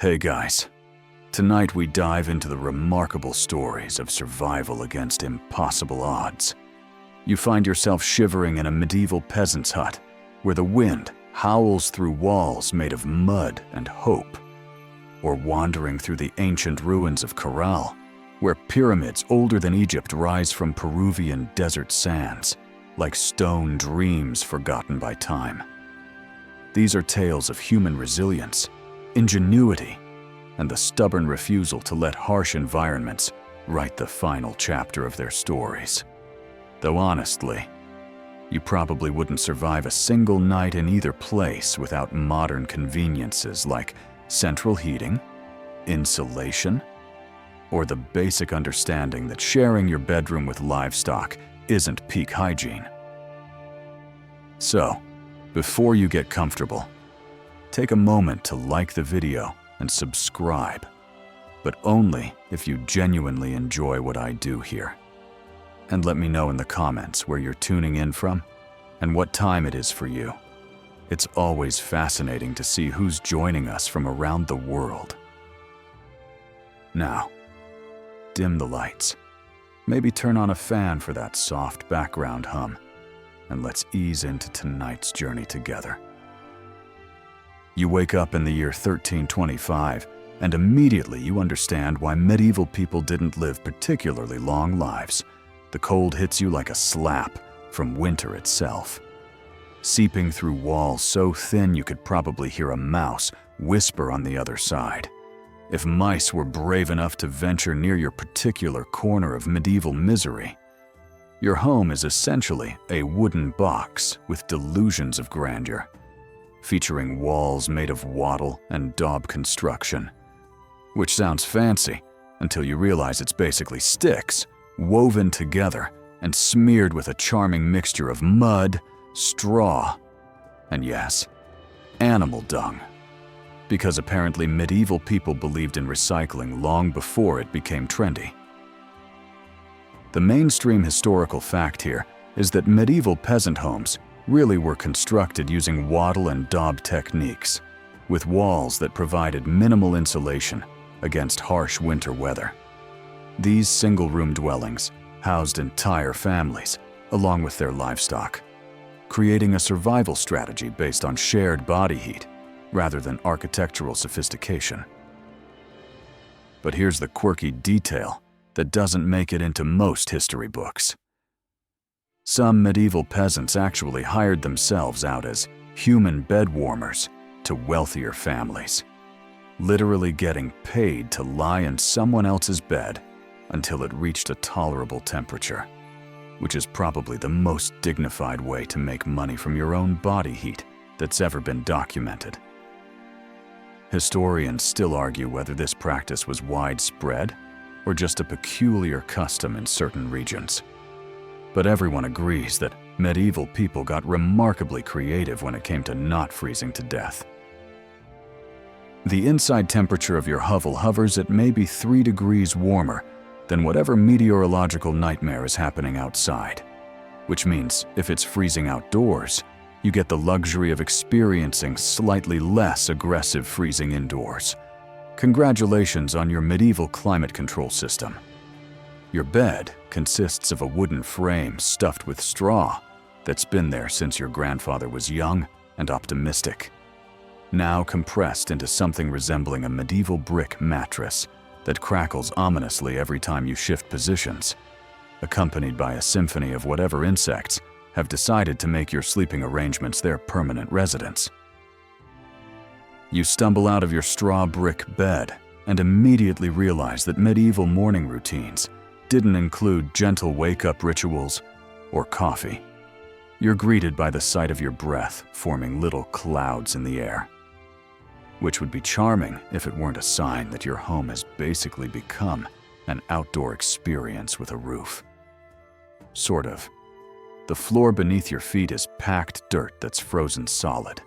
Hey guys, tonight we dive into the remarkable stories of survival against impossible odds. You find yourself shivering in a medieval peasant's hut, where the wind howls through walls made of mud and hope, or wandering through the ancient ruins of Caral, where pyramids older than Egypt rise from Peruvian desert sands, like stone dreams forgotten by time. These are tales of human resilience, ingenuity, and the stubborn refusal to let harsh environments write the final chapter of their stories. Though honestly, you probably wouldn't survive a single night in either place without modern conveniences like central heating, insulation, or the basic understanding that sharing your bedroom with livestock isn't peak hygiene. So, before you get comfortable, take a moment to like the video and subscribe, but only if you genuinely enjoy what I do here. And let me know in the comments where you're tuning in from and what time it is for you. It's always fascinating to see who's joining us from around the world. Now, dim the lights. Maybe turn on a fan for that soft background hum, and let's ease into tonight's journey together. You wake up in the year 1325, and immediately you understand why medieval people didn't live particularly long lives. The cold hits you like a slap from winter itself, seeping through walls so thin you could probably hear a mouse whisper on the other side. If mice were brave enough to venture near your particular corner of medieval misery, your home is essentially a wooden box with delusions of grandeur, featuring walls made of wattle and daub construction, which sounds fancy until you realize it's basically sticks woven together and smeared with a charming mixture of mud, straw, and yes, animal dung. Because apparently medieval people believed in recycling long before it became trendy. The mainstream historical fact here is that medieval peasant homes really were constructed using wattle and daub techniques, with walls that provided minimal insulation against harsh winter weather. These single-room dwellings housed entire families, along with their livestock, creating a survival strategy based on shared body heat rather than architectural sophistication. But here's the quirky detail that doesn't make it into most history books. Some medieval peasants actually hired themselves out as human bed warmers to wealthier families, literally getting paid to lie in someone else's bed until it reached a tolerable temperature, which is probably the most dignified way to make money from your own body heat that's ever been documented. Historians still argue whether this practice was widespread or just a peculiar custom in certain regions. But everyone agrees that medieval people got remarkably creative when it came to not freezing to death. The inside temperature of your hovel hovers at maybe 3 degrees warmer than whatever meteorological nightmare is happening outside, which means if it's freezing outdoors, you get the luxury of experiencing slightly less aggressive freezing indoors. Congratulations on your medieval climate control system. Your bed consists of a wooden frame stuffed with straw that's been there since your grandfather was young and optimistic, now compressed into something resembling a medieval brick mattress that crackles ominously every time you shift positions, accompanied by a symphony of whatever insects have decided to make your sleeping arrangements their permanent residence. You stumble out of your straw brick bed and immediately realize that medieval morning routines didn't include gentle wake-up rituals or coffee. You're greeted by the sight of your breath forming little clouds in the air, which would be charming if it weren't a sign that your home has basically become an outdoor experience with a roof. Sort of. The floor beneath your feet is packed dirt that's frozen solid,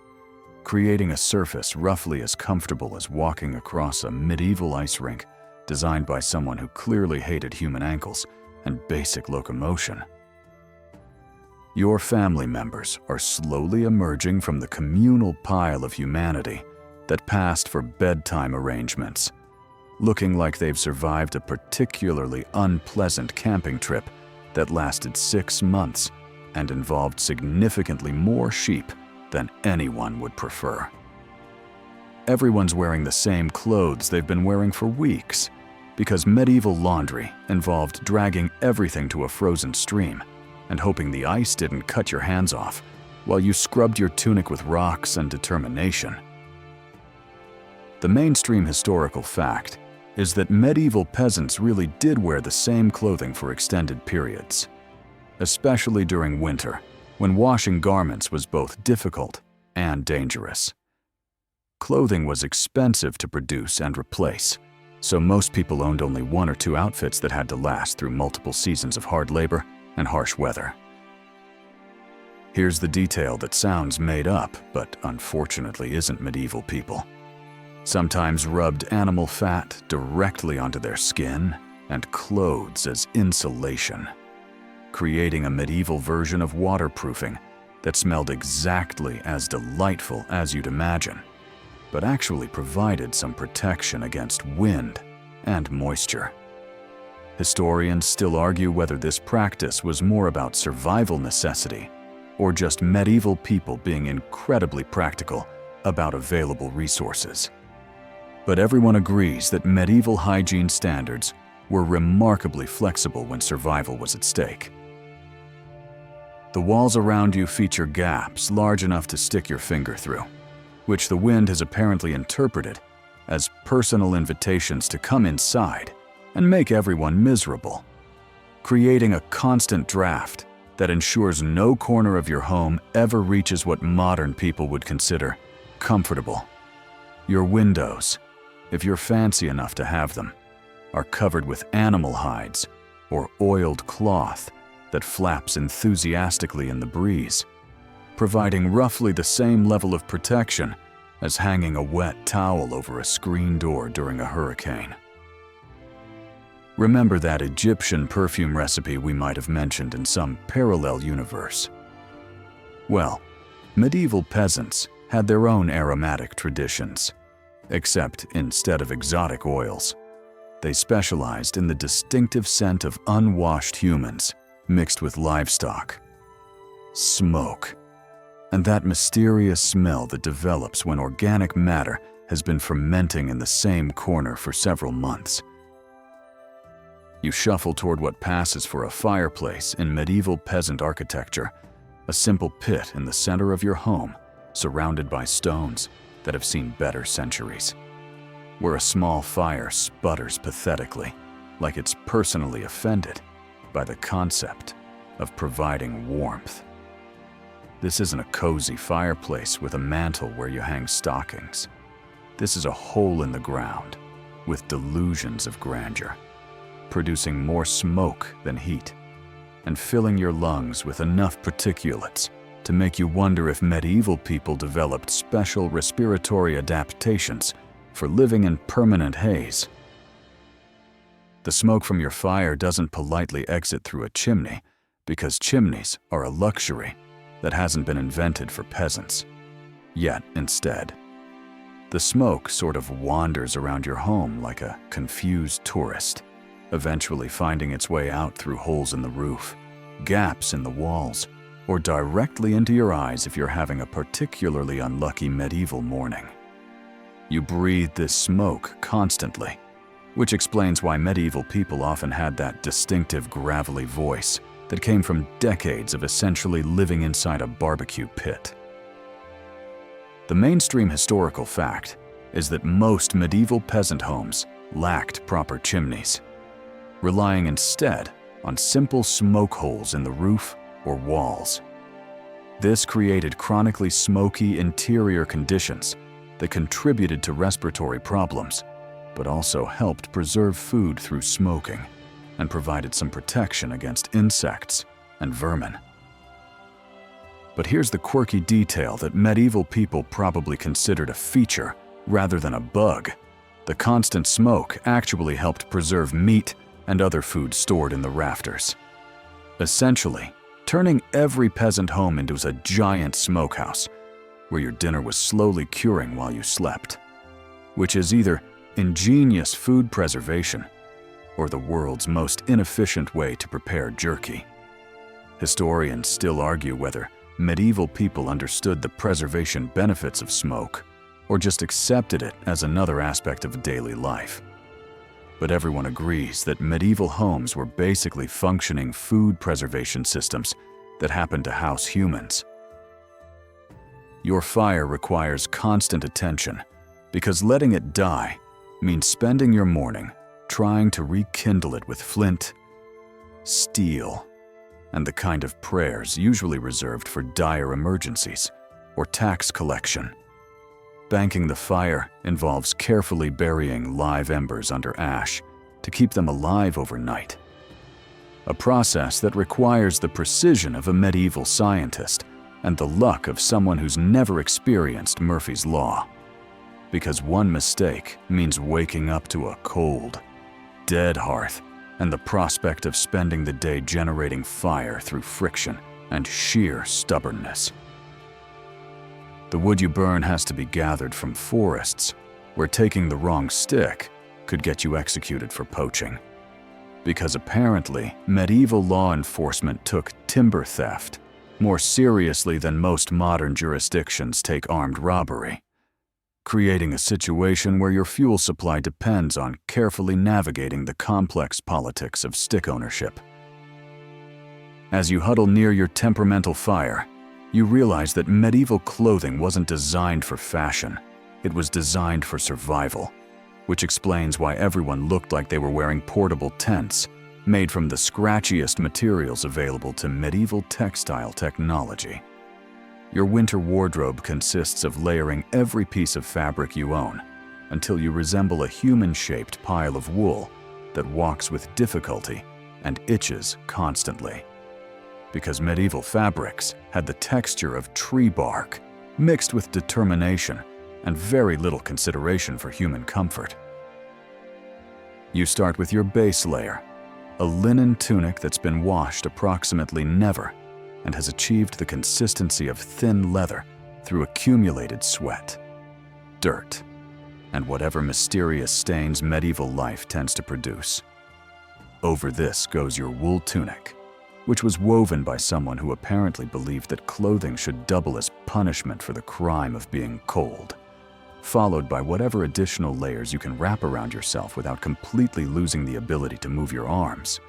creating a surface roughly as comfortable as walking across a medieval ice rink designed by someone who clearly hated human ankles and basic locomotion. Your family members are slowly emerging from the communal pile of humanity that passed for bedtime arrangements, looking like they've survived a particularly unpleasant camping trip that lasted 6 months and involved significantly more sheep than anyone would prefer. Everyone's wearing the same clothes they've been wearing for weeks, because medieval laundry involved dragging everything to a frozen stream and hoping the ice didn't cut your hands off while you scrubbed your tunic with rocks and determination. The mainstream historical fact is that medieval peasants really did wear the same clothing for extended periods, especially during winter, when washing garments was both difficult and dangerous. Clothing was expensive to produce and replace, so most people owned only 1 or 2 outfits that had to last through multiple seasons of hard labor and harsh weather. Here's the detail that sounds made up, but unfortunately isn't medieval people. Sometimes rubbed animal fat directly onto their skin and clothes as insulation, creating a medieval version of waterproofing that smelled exactly as delightful as you'd imagine, but actually provided some protection against wind and moisture. Historians still argue whether this practice was more about survival necessity or just medieval people being incredibly practical about available resources. But everyone agrees that medieval hygiene standards were remarkably flexible when survival was at stake. The walls around you feature gaps large enough to stick your finger through, which the wind has apparently interpreted as personal invitations to come inside and make everyone miserable, creating a constant draft that ensures no corner of your home ever reaches what modern people would consider comfortable. Your windows, if you're fancy enough to have them, are covered with animal hides or oiled cloth that flaps enthusiastically in the breeze, providing roughly the same level of protection as hanging a wet towel over a screen door during a hurricane. Remember that Egyptian perfume recipe we might have mentioned in some parallel universe? Well, medieval peasants had their own aromatic traditions, except instead of exotic oils, they specialized in the distinctive scent of unwashed humans mixed with livestock, smoke, and that mysterious smell that develops when organic matter has been fermenting in the same corner for several months. You shuffle toward what passes for a fireplace in medieval peasant architecture, a simple pit in the center of your home, surrounded by stones that have seen better centuries, where a small fire sputters pathetically, like it's personally offended by the concept of providing warmth. This isn't a cozy fireplace with a mantle where you hang stockings. This is a hole in the ground with delusions of grandeur, producing more smoke than heat, and filling your lungs with enough particulates to make you wonder if medieval people developed special respiratory adaptations for living in permanent haze. The smoke from your fire doesn't politely exit through a chimney because chimneys are a luxury that hasn't been invented for peasants. Yet, instead, the smoke sort of wanders around your home like a confused tourist, eventually finding its way out through holes in the roof, gaps in the walls, or directly into your eyes if you're having a particularly unlucky medieval morning. You breathe this smoke constantly, which explains why medieval people often had that distinctive gravelly voice that came from decades of essentially living inside a barbecue pit. The mainstream historical fact is that most medieval peasant homes lacked proper chimneys, relying instead on simple smoke holes in the roof or walls. This created chronically smoky interior conditions that contributed to respiratory problems, but also helped preserve food through smoking and provided some protection against insects and vermin. But here's the quirky detail that medieval people probably considered a feature rather than a bug. The constant smoke actually helped preserve meat and other food stored in the rafters, essentially turning every peasant home into a giant smokehouse, where your dinner was slowly curing while you slept, which is either ingenious food preservation or the world's most inefficient way to prepare jerky. Historians still argue whether medieval people understood the preservation benefits of smoke or just accepted it as another aspect of daily life. But everyone agrees that medieval homes were basically functioning food preservation systems that happened to house humans. Your fire requires constant attention because letting it die means spending your morning trying to rekindle it with flint, steel, and the kind of prayers usually reserved for dire emergencies or tax collection. Banking the fire involves carefully burying live embers under ash to keep them alive overnight, a process that requires the precision of a medieval scientist and the luck of someone who's never experienced Murphy's Law, because one mistake means waking up to a cold, dead hearth and the prospect of spending the day generating fire through friction and sheer stubbornness. The wood you burn has to be gathered from forests, where taking the wrong stick could get you executed for poaching. Because apparently, medieval law enforcement took timber theft more seriously than most modern jurisdictions take armed robbery, creating a situation where your fuel supply depends on carefully navigating the complex politics of stick ownership. As you huddle near your temperamental fire, you realize that medieval clothing wasn't designed for fashion, it was designed for survival, which explains why everyone looked like they were wearing portable tents made from the scratchiest materials available to medieval textile technology. Your winter wardrobe consists of layering every piece of fabric you own until you resemble a human-shaped pile of wool that walks with difficulty and itches constantly. Because medieval fabrics had the texture of tree bark, mixed with determination and very little consideration for human comfort. You start with your base layer, a linen tunic that's been washed approximately never and has achieved the consistency of thin leather through accumulated sweat, dirt, and whatever mysterious stains medieval life tends to produce. Over this goes your wool tunic, which was woven by someone who apparently believed that clothing should double as punishment for the crime of being cold, followed by whatever additional layers you can wrap around yourself without completely losing the ability to move your arms.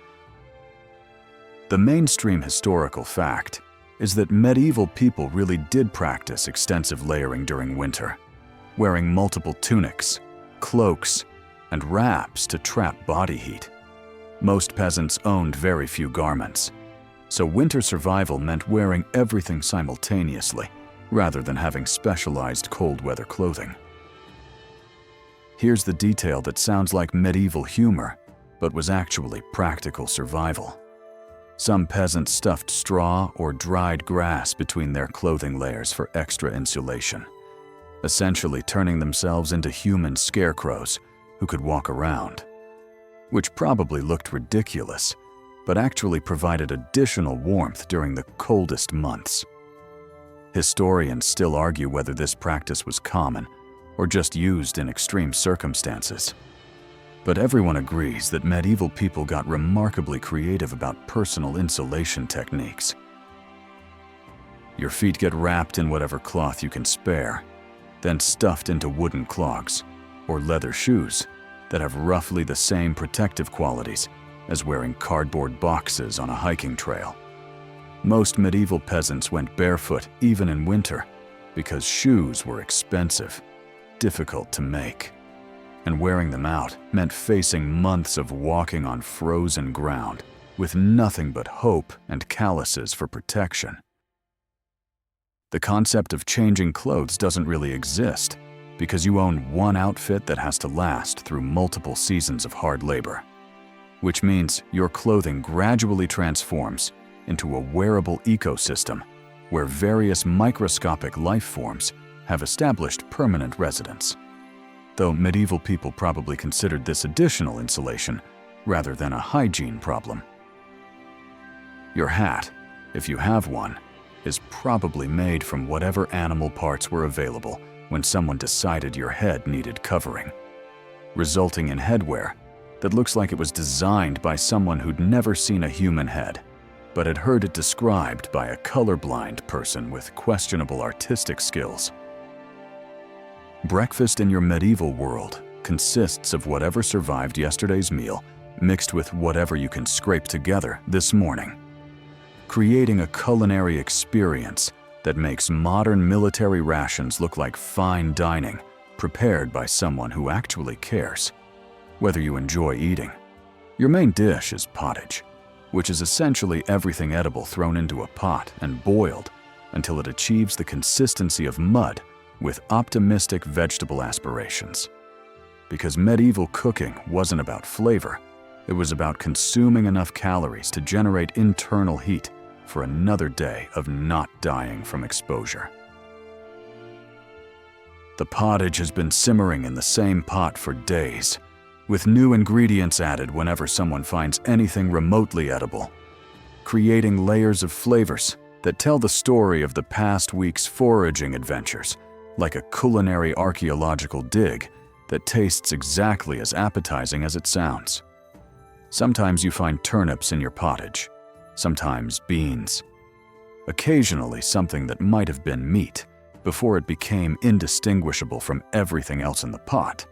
The mainstream historical fact is that medieval people really did practice extensive layering during winter, wearing multiple tunics, cloaks, and wraps to trap body heat. Most peasants owned very few garments, so winter survival meant wearing everything simultaneously rather than having specialized cold weather clothing. Here's the detail that sounds like medieval humor, but was actually practical survival. Some peasants stuffed straw or dried grass between their clothing layers for extra insulation, essentially turning themselves into human scarecrows who could walk around, which probably looked ridiculous, but actually provided additional warmth during the coldest months. Historians still argue whether this practice was common or just used in extreme circumstances. But everyone agrees that medieval people got remarkably creative about personal insulation techniques. Your feet get wrapped in whatever cloth you can spare, then stuffed into wooden clogs or leather shoes that have roughly the same protective qualities as wearing cardboard boxes on a hiking trail. Most medieval peasants went barefoot even in winter because shoes were expensive, difficult to make, and wearing them out meant facing months of walking on frozen ground with nothing but hope and calluses for protection. The concept of changing clothes doesn't really exist because you own one outfit that has to last through multiple seasons of hard labor, which means your clothing gradually transforms into a wearable ecosystem where various microscopic life forms have established permanent residence, though medieval people probably considered this additional insulation rather than a hygiene problem. Your hat, if you have one, is probably made from whatever animal parts were available when someone decided your head needed covering, resulting in headwear that looks like it was designed by someone who'd never seen a human head, but had heard it described by a colorblind person with questionable artistic skills. Breakfast in your medieval world consists of whatever survived yesterday's meal mixed with whatever you can scrape together this morning, creating a culinary experience that makes modern military rations look like fine dining prepared by someone who actually cares, whether you enjoy eating. Your main dish is pottage, which is essentially everything edible thrown into a pot and boiled until it achieves the consistency of mud with optimistic vegetable aspirations. Because medieval cooking wasn't about flavor, it was about consuming enough calories to generate internal heat for another day of not dying from exposure. The pottage has been simmering in the same pot for days, with new ingredients added whenever someone finds anything remotely edible, creating layers of flavors that tell the story of the past week's foraging adventures, like a culinary archaeological dig that tastes exactly as appetizing as it sounds. Sometimes you find turnips in your pottage, sometimes beans, occasionally something that might have been meat before it became indistinguishable from everything else in the pot.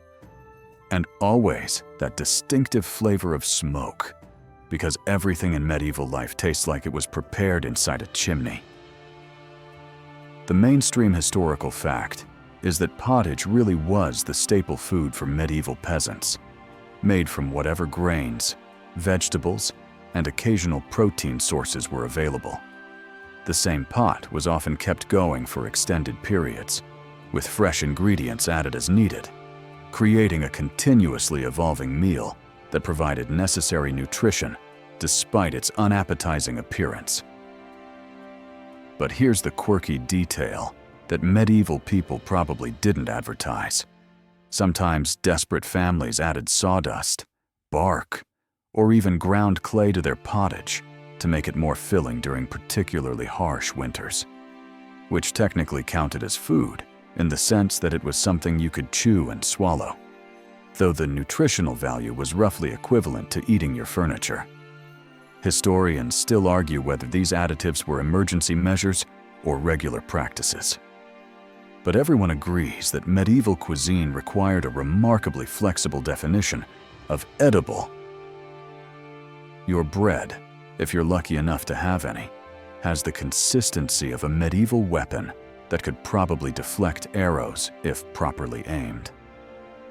And always that distinctive flavor of smoke, because everything in medieval life tastes like it was prepared inside a chimney. The mainstream historical fact is that pottage really was the staple food for medieval peasants, made from whatever grains, vegetables, and occasional protein sources were available. The same pot was often kept going for extended periods, with fresh ingredients added as needed, creating a continuously evolving meal that provided necessary nutrition despite its unappetizing appearance. But here's the quirky detail that medieval people probably didn't advertise. Sometimes desperate families added sawdust, bark, or even ground clay to their pottage to make it more filling during particularly harsh winters, which technically counted as food in the sense that it was something you could chew and swallow, though the nutritional value was roughly equivalent to eating your furniture. Historians still argue whether these additives were emergency measures or regular practices. But everyone agrees that medieval cuisine required a remarkably flexible definition of edible. Your bread, if you're lucky enough to have any, has the consistency of a medieval weapon that could probably deflect arrows if properly aimed.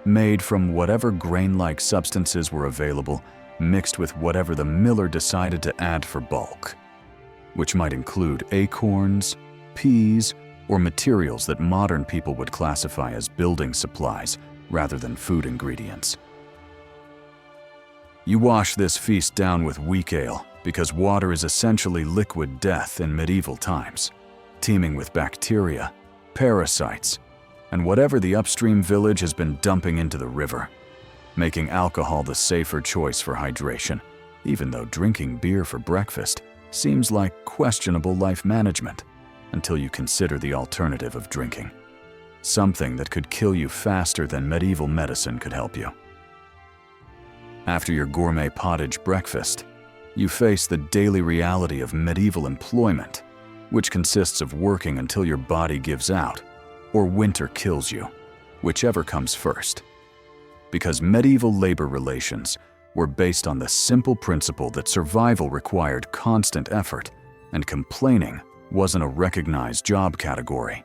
Made from whatever grain-like substances were available, mixed with whatever the miller decided to add for bulk, which might include acorns, peas, or materials that modern people would classify as building supplies rather than food ingredients. You wash this feast down with weak ale because water is essentially liquid death in medieval times, teeming with bacteria, parasites, and whatever the upstream village has been dumping into the river, making alcohol the safer choice for hydration, even though drinking beer for breakfast seems like questionable life management until you consider the alternative of drinking, something that could kill you faster than medieval medicine could help you. After your gourmet pottage breakfast, you face the daily reality of medieval employment, which consists of working until your body gives out or winter kills you, whichever comes first. Because medieval labor relations were based on the simple principle that survival required constant effort and complaining wasn't a recognized job category.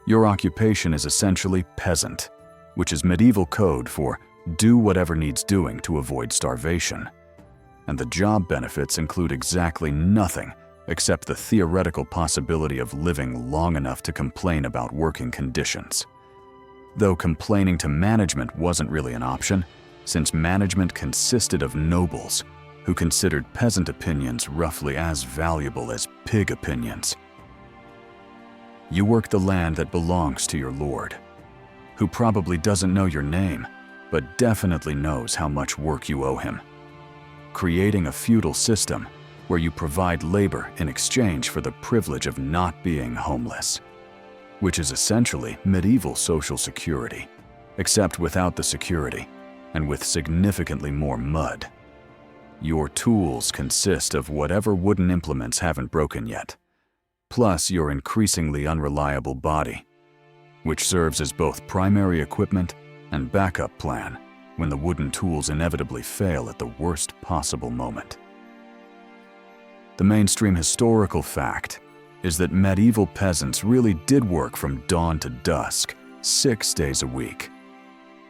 Your occupation is essentially peasant, which is medieval code for do whatever needs doing to avoid starvation. And the job benefits include exactly nothing except the theoretical possibility of living long enough to complain about working conditions. Though complaining to management wasn't really an option, since management consisted of nobles who considered peasant opinions roughly as valuable as pig opinions. You work the land that belongs to your lord, who probably doesn't know your name, but definitely knows how much work you owe him, creating a feudal system where you provide labor in exchange for the privilege of not being homeless, which is essentially medieval social security, except without the security and with significantly more mud. Your tools consist of whatever wooden implements haven't broken yet, plus your increasingly unreliable body, which serves as both primary equipment and backup plan when the wooden tools inevitably fail at the worst possible moment. The mainstream historical fact is that medieval peasants really did work from dawn to dusk, 6 days a week,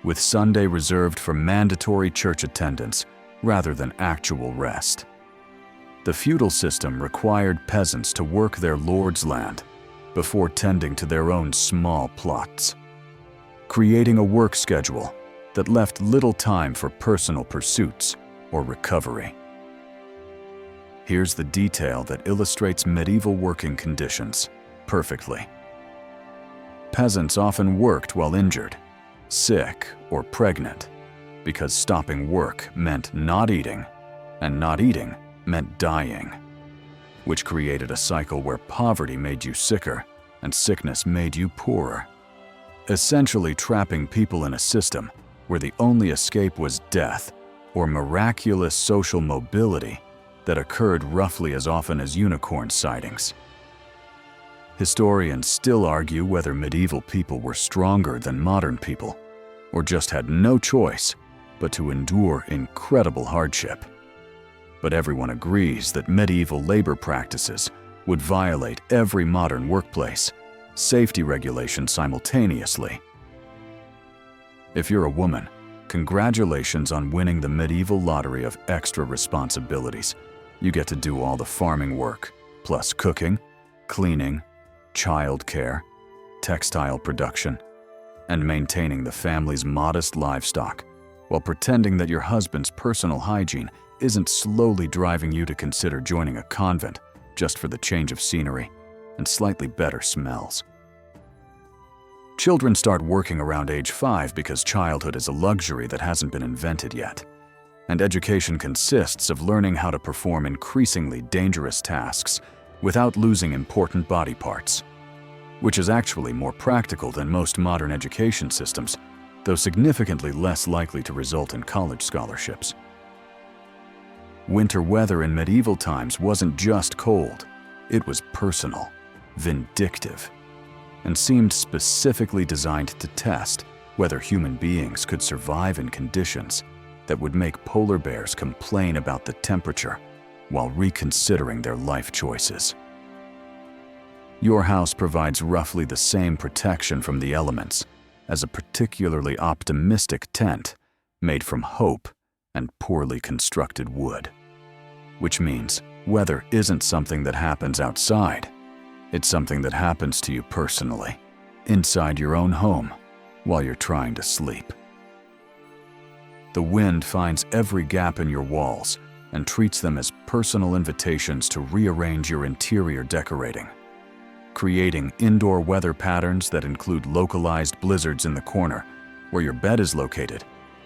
with Sunday reserved for mandatory church attendance rather than actual rest. The feudal system required peasants to work their lord's land before tending to their own small plots, creating a work schedule that left little time for personal pursuits or recovery. Here's the detail that illustrates medieval working conditions perfectly. Peasants often worked while injured, sick, or pregnant, because stopping work meant not eating, and not eating meant dying, which created a cycle where poverty made you sicker and sickness made you poorer, essentially trapping people in a system where the only escape was death or miraculous social mobility that occurred roughly as often as unicorn sightings. Historians still argue whether medieval people were stronger than modern people, or just had no choice but to endure incredible hardship. But everyone agrees that medieval labor practices would violate every modern workplace safety regulation simultaneously. If you're a woman, congratulations on winning the medieval lottery of extra responsibilities. You get to do all the farming work, plus cooking, cleaning, childcare, textile production, and maintaining the family's modest livestock, while pretending that your husband's personal hygiene isn't slowly driving you to consider joining a convent just for the change of scenery and slightly better smells. Children start working around age 5 because childhood is a luxury that hasn't been invented yet, and education consists of learning how to perform increasingly dangerous tasks without losing important body parts, which is actually more practical than most modern education systems, though significantly less likely to result in college scholarships. Winter weather in medieval times wasn't just cold, it was personal, vindictive, and seemed specifically designed to test whether human beings could survive in conditions that would make polar bears complain about the temperature while reconsidering their life choices. Your house provides roughly the same protection from the elements as a particularly optimistic tent made from hope and poorly constructed wood, which means weather isn't something that happens outside. It's something that happens to you personally, inside your own home, while you're trying to sleep. The wind finds every gap in your walls and treats them as personal invitations to rearrange your interior decorating, creating indoor weather patterns that include localized blizzards in the corner where your bed is located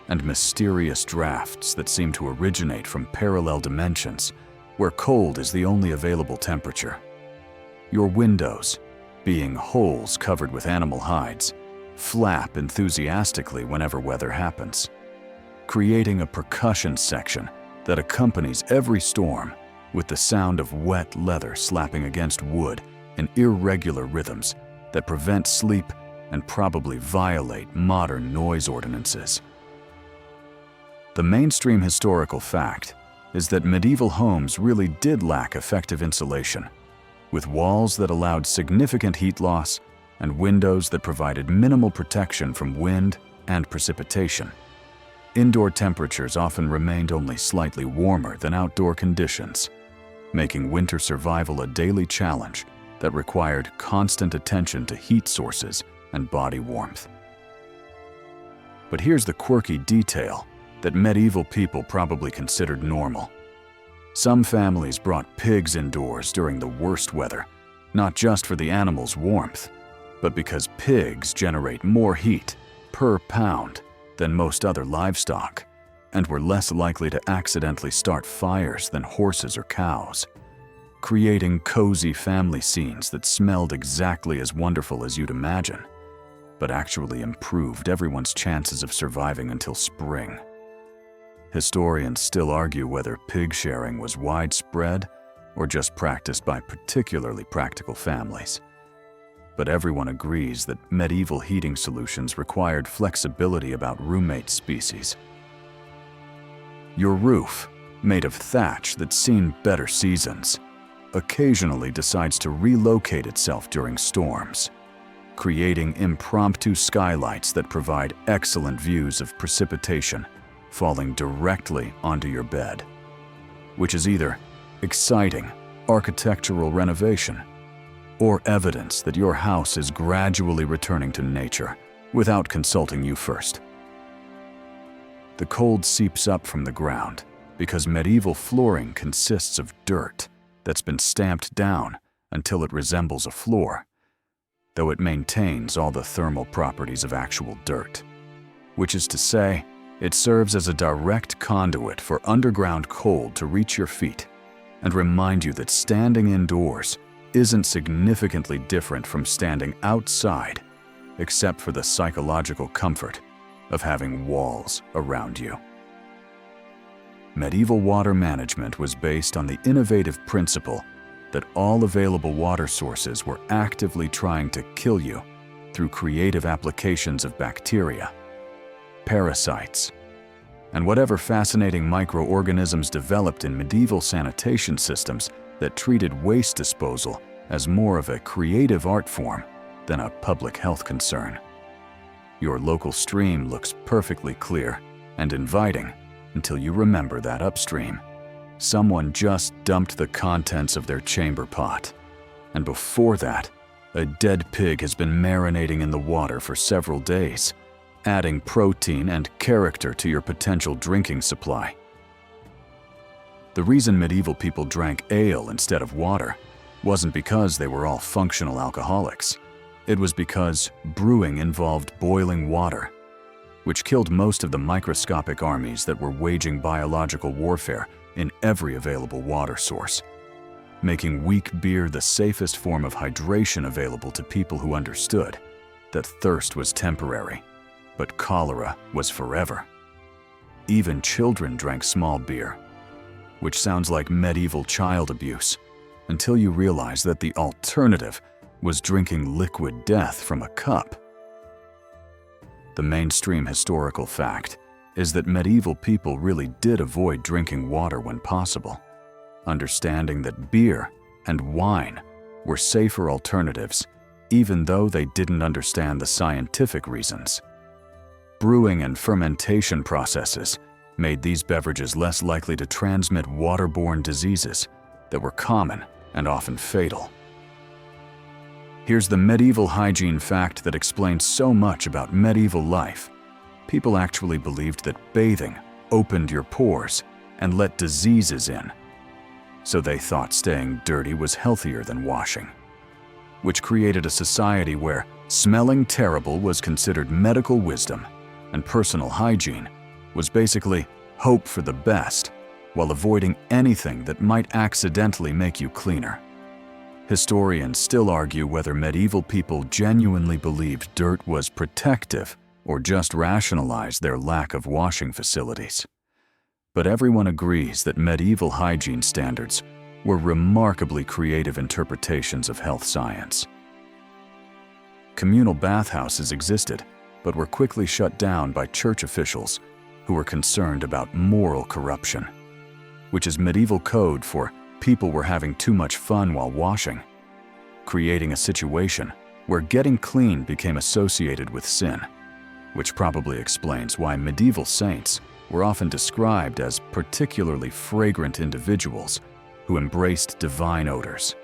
and mysterious drafts that seem to originate from parallel dimensions where cold is the only available temperature. Your windows, being holes covered with animal hides, flap enthusiastically whenever weather happens, creating a percussion section that accompanies every storm with the sound of wet leather slapping against wood in irregular rhythms that prevent sleep and probably violate modern noise ordinances. The mainstream historical fact is that medieval homes really did lack effective insulation, with walls that allowed significant heat loss and windows that provided minimal protection from wind and precipitation. Indoor temperatures often remained only slightly warmer than outdoor conditions, making winter survival a daily challenge that required constant attention to heat sources and body warmth. But here's the quirky detail that medieval people probably considered normal. Some families brought pigs indoors during the worst weather, not just for the animals' warmth, but because pigs generate more heat per pound than most other livestock, and were less likely to accidentally start fires than horses or cows, creating cozy family scenes that smelled exactly as wonderful as you'd imagine, but actually improved everyone's chances of surviving until spring. Historians still argue whether pig sharing was widespread or just practiced by particularly practical families. But everyone agrees that medieval heating solutions required flexibility about roommate species. Your roof, made of thatch that's seen better seasons, occasionally decides to relocate itself during storms, creating impromptu skylights that provide excellent views of precipitation falling directly onto your bed, which is either exciting architectural renovation or evidence that your house is gradually returning to nature without consulting you first. The cold seeps up from the ground because medieval flooring consists of dirt that's been stamped down until it resembles a floor, though it maintains all the thermal properties of actual dirt, which is to say, it serves as a direct conduit for underground cold to reach your feet and remind you that standing indoors isn't significantly different from standing outside, except for the psychological comfort of having walls around you. Medieval water management was based on the innovative principle that all available water sources were actively trying to kill you through creative applications of bacteria, parasites, and whatever fascinating microorganisms developed in medieval sanitation systems that treated waste disposal as more of a creative art form than a public health concern. Your local stream looks perfectly clear and inviting until you remember that upstream, someone just dumped the contents of their chamber pot, and before that, a dead pig has been marinating in the water for several days, adding protein and character to your potential drinking supply. The reason medieval people drank ale instead of water wasn't because they were all functional alcoholics. It was because brewing involved boiling water, which killed most of the microscopic armies that were waging biological warfare in every available water source, making weak beer the safest form of hydration available to people who understood that thirst was temporary, but cholera was forever. Even children drank small beer, which sounds like medieval child abuse, until you realize that the alternative was drinking liquid death from a cup. The mainstream historical fact is that medieval people really did avoid drinking water when possible, understanding that beer and wine were safer alternatives, even though they didn't understand the scientific reasons. Brewing and fermentation processes made these beverages less likely to transmit waterborne diseases that were common and often fatal. Here's the medieval hygiene fact that explains so much about medieval life. People actually believed that bathing opened your pores and let diseases in, so they thought staying dirty was healthier than washing, which created a society where smelling terrible was considered medical wisdom and personal hygiene was basically hope for the best while avoiding anything that might accidentally make you cleaner. Historians still argue whether medieval people genuinely believed dirt was protective or just rationalized their lack of washing facilities. But everyone agrees that medieval hygiene standards were remarkably creative interpretations of health science. Communal bathhouses existed, but were quickly shut down by church officials who were concerned about moral corruption, which is medieval code for people were having too much fun while washing, creating a situation where getting clean became associated with sin, which probably explains why medieval saints were often described as particularly fragrant individuals who embraced divine odors.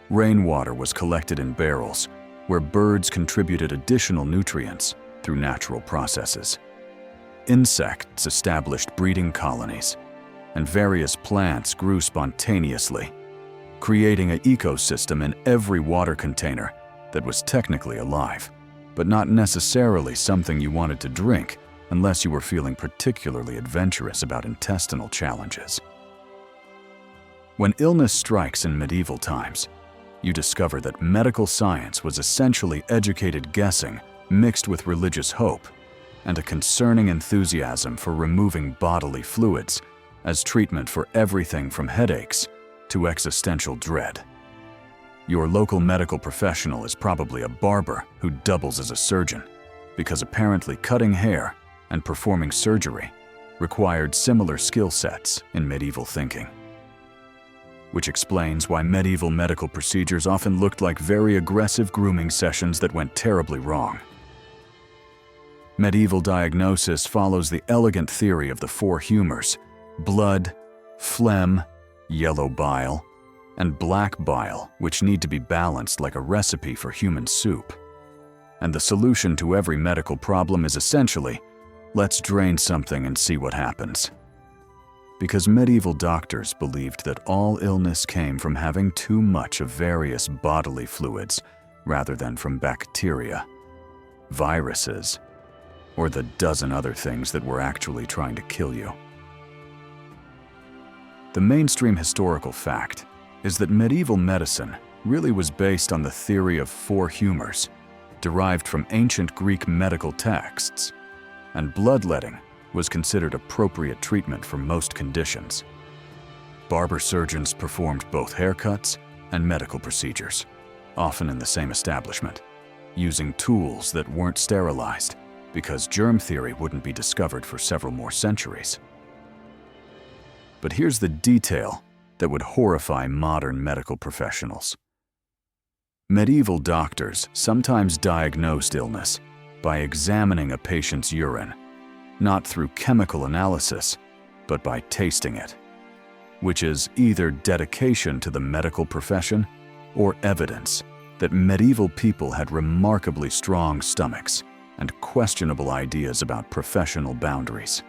Rainwater was collected in barrels, where birds contributed additional nutrients through natural processes. Insects established breeding colonies, and various plants grew spontaneously, creating an ecosystem in every water container that was technically alive, but not necessarily something you wanted to drink unless you were feeling particularly adventurous about intestinal challenges. When illness strikes in medieval times, you discover that medical science was essentially educated guessing mixed with religious hope and a concerning enthusiasm for removing bodily fluids as treatment for everything from headaches to existential dread. Your local medical professional is probably a barber who doubles as a surgeon, because apparently cutting hair and performing surgery required similar skill sets in medieval thinking. Which explains why medieval medical procedures often looked like very aggressive grooming sessions that went terribly wrong. Medieval diagnosis follows the elegant theory of the four humors: blood, phlegm, yellow bile, and black bile, which need to be balanced like a recipe for human soup. And the solution to every medical problem is essentially, let's drain something and see what happens. Because medieval doctors believed that all illness came from having too much of various bodily fluids rather than from bacteria, viruses, or the dozen other things that were actually trying to kill you. The mainstream historical fact is that medieval medicine really was based on the theory of four humors, derived from ancient Greek medical texts, and bloodletting was considered appropriate treatment for most conditions. Barber surgeons performed both haircuts and medical procedures, often in the same establishment, using tools that weren't sterilized because germ theory wouldn't be discovered for several more centuries. But here's the detail that would horrify modern medical professionals. Medieval doctors sometimes diagnosed illness by examining a patient's urine, not through chemical analysis, but by tasting it, which is either dedication to the medical profession or evidence that medieval people had remarkably strong stomachs and questionable ideas about professional boundaries.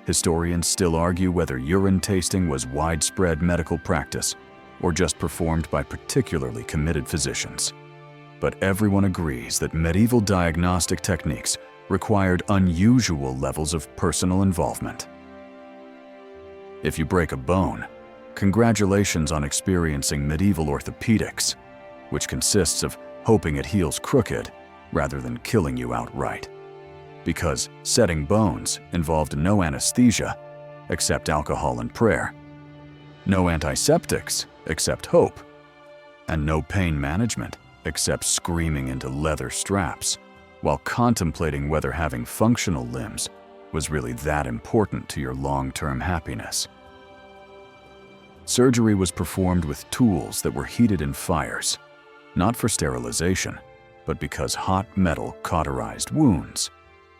Historians still argue whether urine tasting was widespread medical practice or just performed by particularly committed physicians. But everyone agrees that medieval diagnostic techniques required unusual levels of personal involvement. If you break a bone, congratulations on experiencing medieval orthopedics, which consists of hoping it heals crooked rather than killing you outright. Because setting bones involved no anesthesia except alcohol and prayer, no antiseptics except hope, and no pain management except screaming into leather straps while contemplating whether having functional limbs was really that important to your long-term happiness. Surgery was performed with tools that were heated in fires, not for sterilization, but because hot metal cauterized wounds,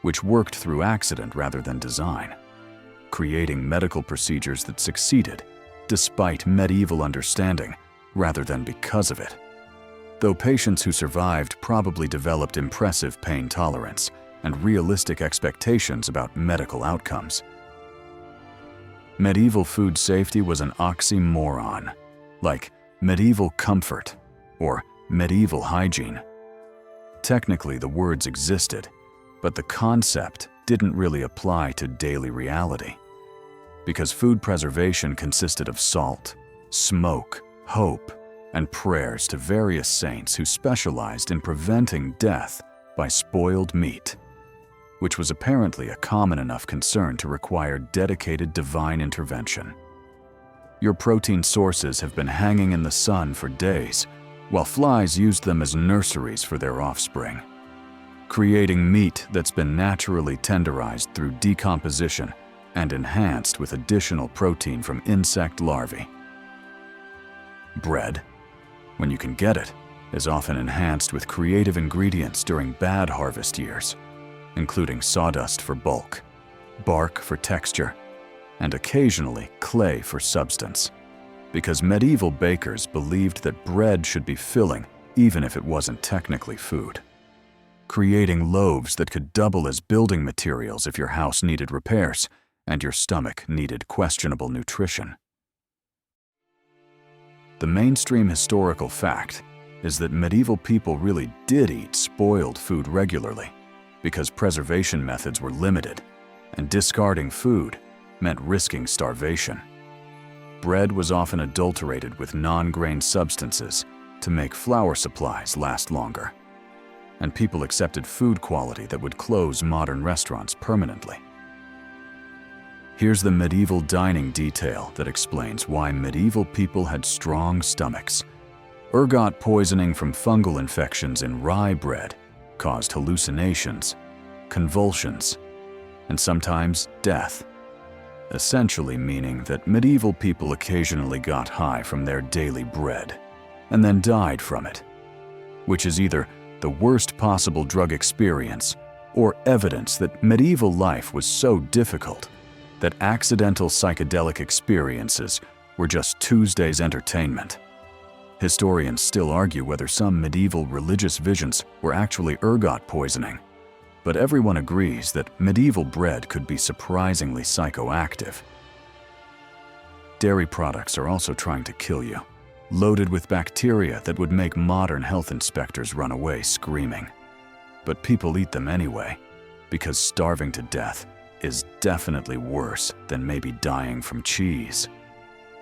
which worked through accident rather than design, creating medical procedures that succeeded despite medieval understanding rather than because of it. Though patients who survived probably developed impressive pain tolerance and realistic expectations about medical outcomes. Medieval food safety was an oxymoron, like medieval comfort or medieval hygiene. Technically, the words existed, but the concept didn't really apply to daily reality, because food preservation consisted of salt, smoke, hope, and prayers to various saints who specialized in preventing death by spoiled meat, which was apparently a common enough concern to require dedicated divine intervention. Your protein sources have been hanging in the sun for days, while flies used them as nurseries for their offspring, creating meat that's been naturally tenderized through decomposition and enhanced with additional protein from insect larvae. Bread, when you can get it, is often enhanced with creative ingredients during bad harvest years, including sawdust for bulk, bark for texture, and occasionally clay for substance, because medieval bakers believed that bread should be filling even if it wasn't technically food, creating loaves that could double as building materials if your house needed repairs and your stomach needed questionable nutrition. The mainstream historical fact is that medieval people really did eat spoiled food regularly, because preservation methods were limited, and discarding food meant risking starvation. Bread was often adulterated with non-grain substances to make flour supplies last longer, and people accepted food quality that would close modern restaurants permanently. Here's the medieval dining detail that explains why medieval people had strong stomachs. Ergot poisoning from fungal infections in rye bread caused hallucinations, convulsions, and sometimes death, essentially meaning that medieval people occasionally got high from their daily bread and then died from it, which is either the worst possible drug experience or evidence that medieval life was so difficult that accidental psychedelic experiences were just Tuesday's entertainment. Historians still argue whether some medieval religious visions were actually ergot poisoning, but everyone agrees that medieval bread could be surprisingly psychoactive. Dairy products are also trying to kill you, loaded with bacteria that would make modern health inspectors run away screaming. But people eat them anyway, because starving to death is definitely worse than maybe dying from cheese.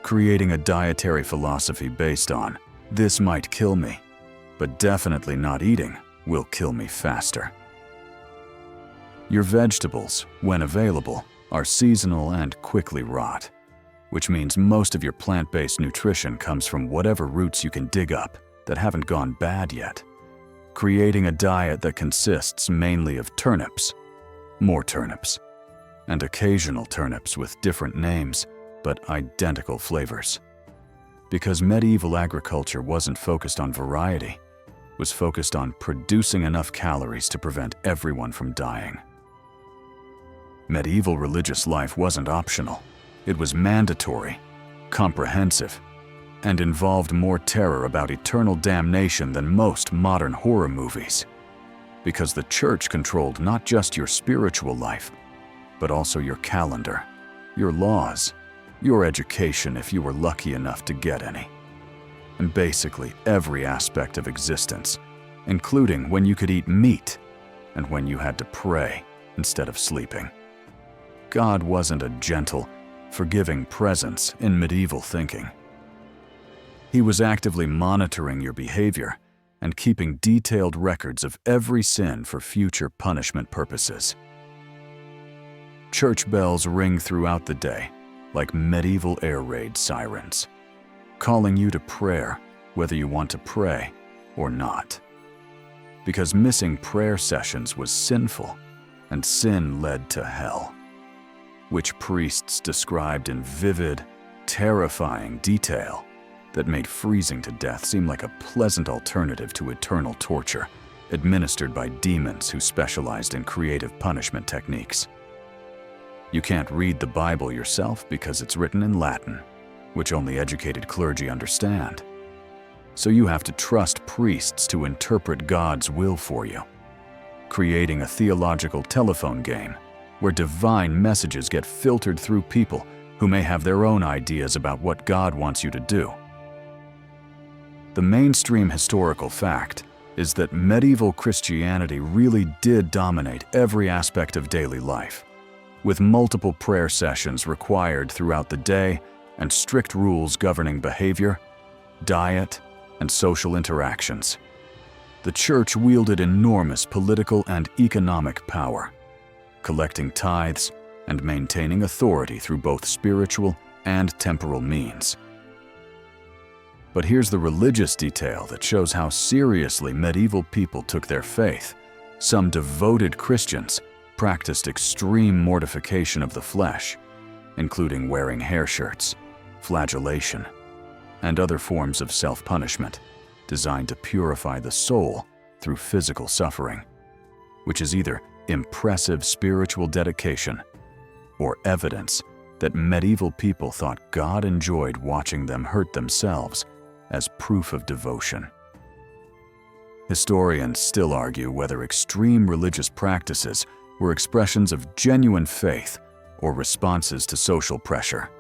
Creating a dietary philosophy based on, "This might kill me, but definitely not eating will kill me faster." Your vegetables, when available, are seasonal and quickly rot, which means most of your plant-based nutrition comes from whatever roots you can dig up that haven't gone bad yet. Creating a diet that consists mainly of turnips, more turnips, and occasional turnips with different names but identical flavors. Because medieval agriculture wasn't focused on variety, it was focused on producing enough calories to prevent everyone from dying. Medieval religious life wasn't optional. It was mandatory, comprehensive, and involved more terror about eternal damnation than most modern horror movies. Because the church controlled not just your spiritual life, but also your calendar, your laws, your education if you were lucky enough to get any, and basically every aspect of existence, including when you could eat meat and when you had to pray instead of sleeping. God wasn't a gentle, forgiving presence in medieval thinking. He was actively monitoring your behavior and keeping detailed records of every sin for future punishment purposes. Church bells ring throughout the day like medieval air raid sirens, calling you to prayer whether you want to pray or not. Because missing prayer sessions was sinful, and sin led to hell, which priests described in vivid, terrifying detail that made freezing to death seem like a pleasant alternative to eternal torture administered by demons who specialized in creative punishment techniques. You can't read the Bible yourself because it's written in Latin, which only educated clergy understand. So you have to trust priests to interpret God's will for you, creating a theological telephone game where divine messages get filtered through people who may have their own ideas about what God wants you to do. The mainstream historical fact is that medieval Christianity really did dominate every aspect of daily life, with multiple prayer sessions required throughout the day and strict rules governing behavior, diet, and social interactions. The church wielded enormous political and economic power, collecting tithes and maintaining authority through both spiritual and temporal means. But here's the religious detail that shows how seriously medieval people took their faith. Some devoted Christians practiced extreme mortification of the flesh, including wearing hair shirts, flagellation, and other forms of self-punishment designed to purify the soul through physical suffering, which is either impressive spiritual dedication or evidence that medieval people thought God enjoyed watching them hurt themselves as proof of devotion. Historians still argue whether extreme religious practices were expressions of genuine faith or responses to social pressure.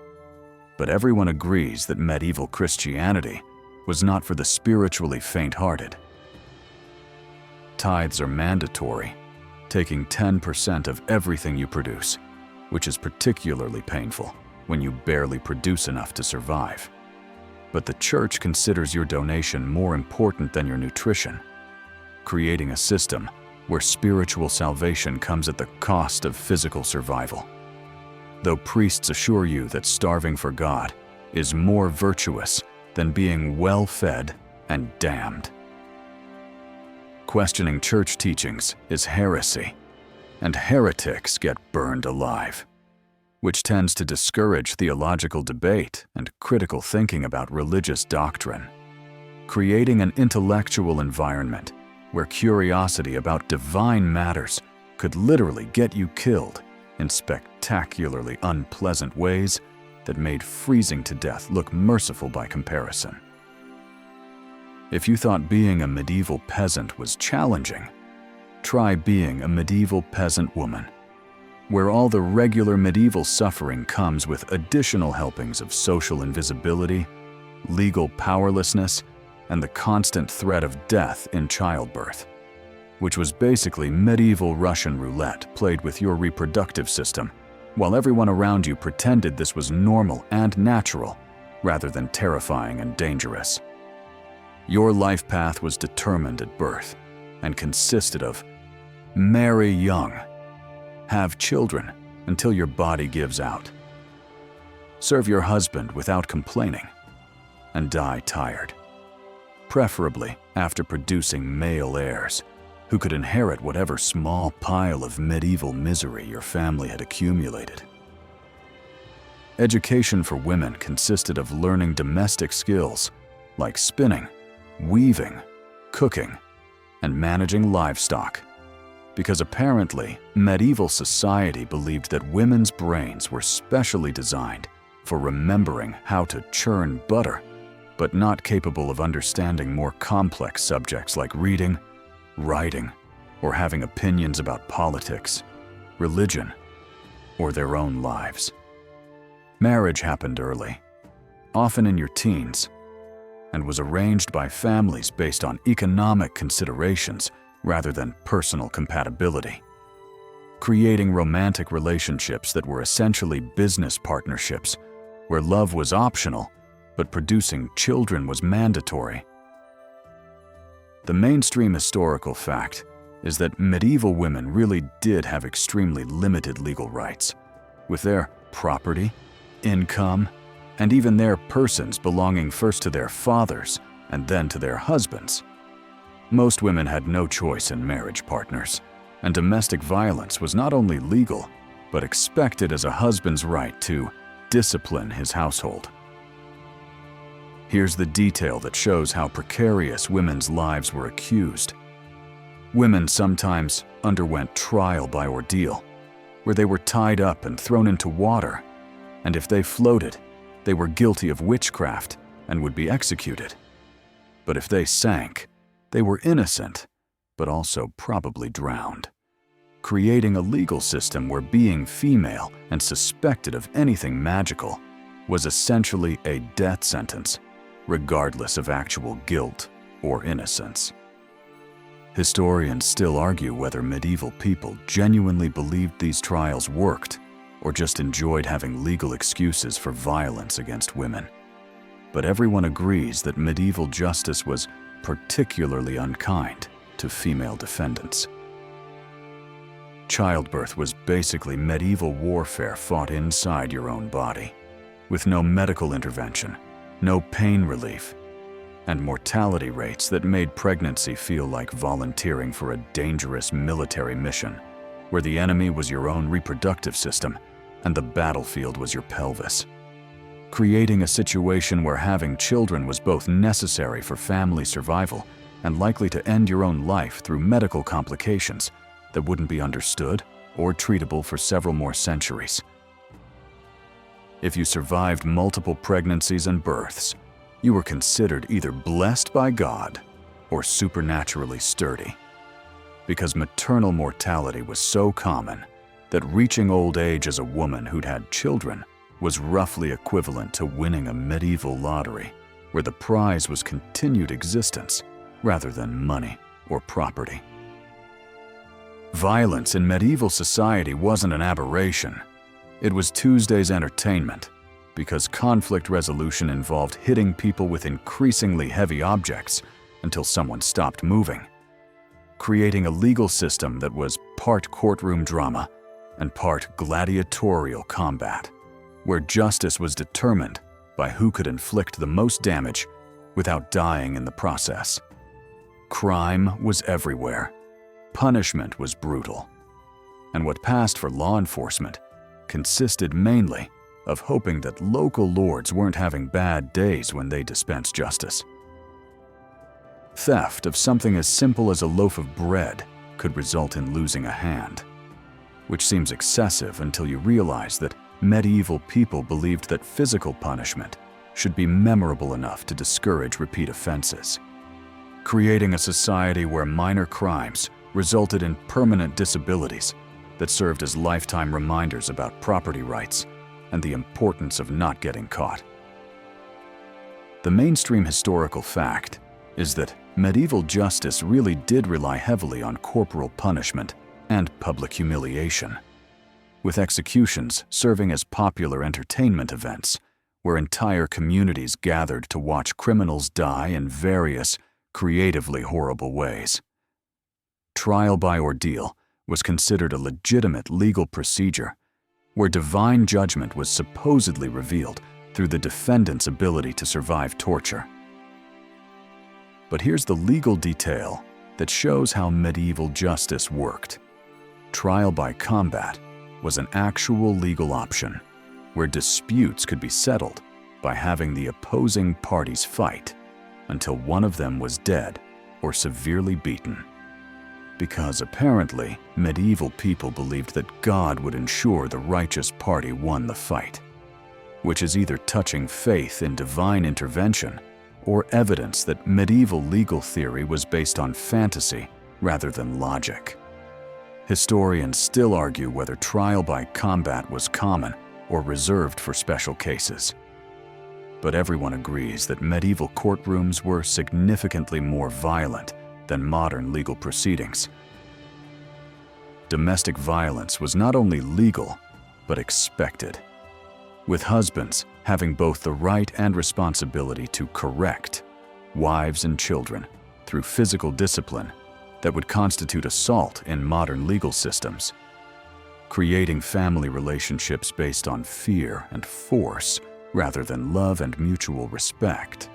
But everyone agrees that medieval Christianity was not for the spiritually faint-hearted. Tithes are mandatory, taking 10% of everything you produce, which is particularly painful when you barely produce enough to survive. But the church considers your donation more important than your nutrition, creating a system where spiritual salvation comes at the cost of physical survival. Though priests assure you that starving for God is more virtuous than being well-fed and damned. Questioning church teachings is heresy, and heretics get burned alive, which tends to discourage theological debate and critical thinking about religious doctrine. Creating an intellectual environment where curiosity about divine matters could literally get you killed in spectacularly unpleasant ways that made freezing to death look merciful by comparison. If you thought being a medieval peasant was challenging, try being a medieval peasant woman, where all the regular medieval suffering comes with additional helpings of social invisibility, legal powerlessness, and the constant threat of death in childbirth, which was basically medieval Russian roulette played with your reproductive system, while everyone around you pretended this was normal and natural, rather than terrifying and dangerous. Your life path was determined at birth and consisted of marry young, have children until your body gives out, serve your husband without complaining, and die tired, preferably after producing male heirs who could inherit whatever small pile of medieval misery your family had accumulated. Education for women consisted of learning domestic skills like spinning, weaving, cooking, and managing livestock, because apparently medieval society believed that women's brains were specially designed for remembering how to churn butter, but not capable of understanding more complex subjects like reading, writing, or having opinions about politics, religion, or their own lives. Marriage happened early, often in your teens, and was arranged by families based on economic considerations rather than personal compatibility, creating romantic relationships that were essentially business partnerships where love was optional but producing children was mandatory. The mainstream historical fact is that medieval women really did have extremely limited legal rights, with their property, income, and even their persons belonging first to their fathers and then to their husbands. Most women had no choice in marriage partners, and domestic violence was not only legal, but expected as a husband's right to discipline his household. Here's the detail that shows how precarious women's lives were accused. Women sometimes underwent trial by ordeal, where they were tied up and thrown into water, and if they floated, they were guilty of witchcraft and would be executed. But if they sank, they were innocent, but also probably drowned, creating a legal system where being female and suspected of anything magical was essentially a death sentence, regardless of actual guilt or innocence. Historians still argue whether medieval people genuinely believed these trials worked or just enjoyed having legal excuses for violence against women. But everyone agrees that medieval justice was particularly unkind to female defendants. Childbirth was basically medieval warfare fought inside your own body, with no medical intervention, no pain relief, and mortality rates that made pregnancy feel like volunteering for a dangerous military mission, where the enemy was your own reproductive system and the battlefield was your pelvis, creating a situation where having children was both necessary for family survival and likely to end your own life through medical complications that wouldn't be understood or treatable for several more centuries. If you survived multiple pregnancies and births, you were considered either blessed by God or supernaturally sturdy, because maternal mortality was so common that reaching old age as a woman who'd had children was roughly equivalent to winning a medieval lottery, where the prize was continued existence rather than money or property. Violence in medieval society wasn't an aberration. It was Tuesday's entertainment, because conflict resolution involved hitting people with increasingly heavy objects until someone stopped moving, creating a legal system that was part courtroom drama and part gladiatorial combat, where justice was determined by who could inflict the most damage without dying in the process. Crime was everywhere. Punishment was brutal. And what passed for law enforcement consisted mainly of hoping that local lords weren't having bad days when they dispensed justice. Theft of something as simple as a loaf of bread could result in losing a hand, which seems excessive until you realize that medieval people believed that physical punishment should be memorable enough to discourage repeat offenses, creating a society where minor crimes resulted in permanent disabilities that served as lifetime reminders about property rights and the importance of not getting caught. The mainstream historical fact is that medieval justice really did rely heavily on corporal punishment and public humiliation, with executions serving as popular entertainment events where entire communities gathered to watch criminals die in various, creatively horrible ways. Trial by ordeal was considered a legitimate legal procedure where divine judgment was supposedly revealed through the defendant's ability to survive torture. But here's the legal detail that shows how medieval justice worked. Trial by combat was an actual legal option where disputes could be settled by having the opposing parties fight until one of them was dead or severely beaten. Because apparently, medieval people believed that God would ensure the righteous party won the fight, which is either touching faith in divine intervention or evidence that medieval legal theory was based on fantasy rather than logic. Historians still argue whether trial by combat was common or reserved for special cases. But everyone agrees that medieval courtrooms were significantly more violent than modern legal proceedings. Domestic violence was not only legal, but expected, with husbands having both the right and responsibility to correct wives and children through physical discipline that would constitute assault in modern legal systems, creating family relationships based on fear and force rather than love and mutual respect.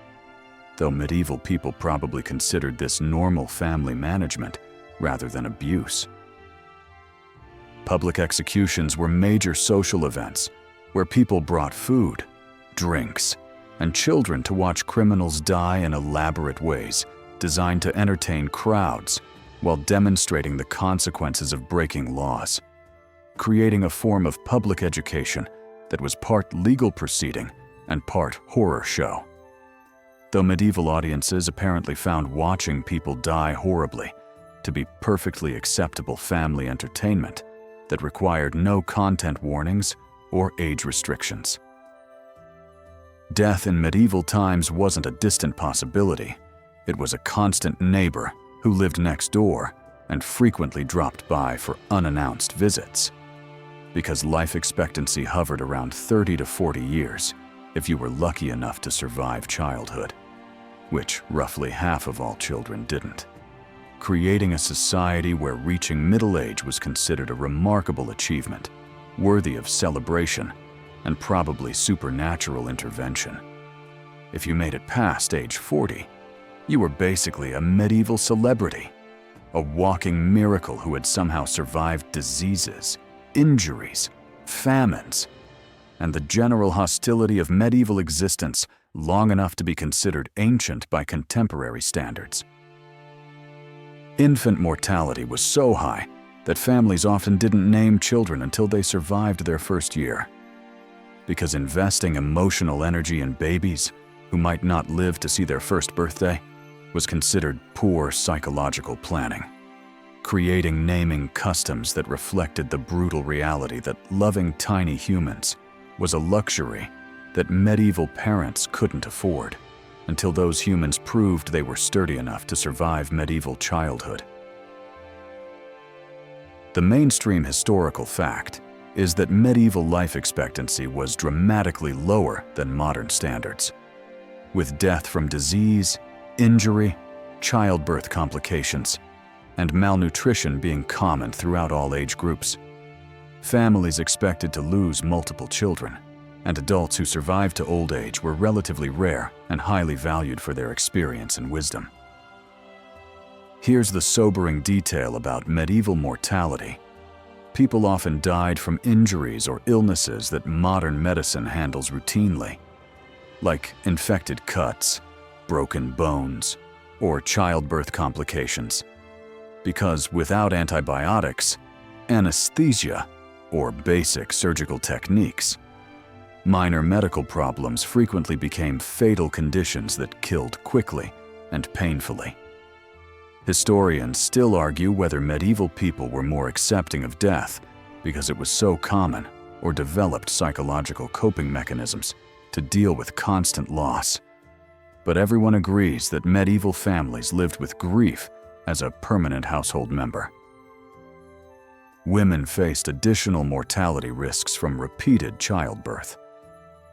Though medieval people probably considered this normal family management rather than abuse. Public executions were major social events where people brought food, drinks, and children to watch criminals die in elaborate ways designed to entertain crowds while demonstrating the consequences of breaking laws, creating a form of public education that was part legal proceeding and part horror show. Though medieval audiences apparently found watching people die horribly to be perfectly acceptable family entertainment that required no content warnings or age restrictions. Death in medieval times wasn't a distant possibility. It was a constant neighbor who lived next door and frequently dropped by for unannounced visits, because life expectancy hovered around 30 to 40 years if you were lucky enough to survive childhood, which roughly half of all children didn't, creating a society where reaching middle age was considered a remarkable achievement, worthy of celebration and probably supernatural intervention. If you made it past age 40, you were basically a medieval celebrity, a walking miracle who had somehow survived diseases, injuries, famines, and the general hostility of medieval existence long enough to be considered ancient by contemporary standards. Infant mortality was so high that families often didn't name children until they survived their first year, because investing emotional energy in babies who might not live to see their first birthday was considered poor psychological planning, creating naming customs that reflected the brutal reality that loving tiny humans was a luxury that medieval parents couldn't afford until those humans proved they were sturdy enough to survive medieval childhood. The mainstream historical fact is that medieval life expectancy was dramatically lower than modern standards, with death from disease, injury, childbirth complications, and malnutrition being common throughout all age groups. Families expected to lose multiple children, and adults who survived to old age were relatively rare and highly valued for their experience and wisdom. Here's the sobering detail about medieval mortality. People often died from injuries or illnesses that modern medicine handles routinely, like infected cuts, broken bones, or childbirth complications. Because without antibiotics, anesthesia, or basic surgical techniques, minor medical problems frequently became fatal conditions that killed quickly and painfully. Historians still argue whether medieval people were more accepting of death because it was so common, or developed psychological coping mechanisms to deal with constant loss. But everyone agrees that medieval families lived with grief as a permanent household member. Women faced additional mortality risks from repeated childbirth,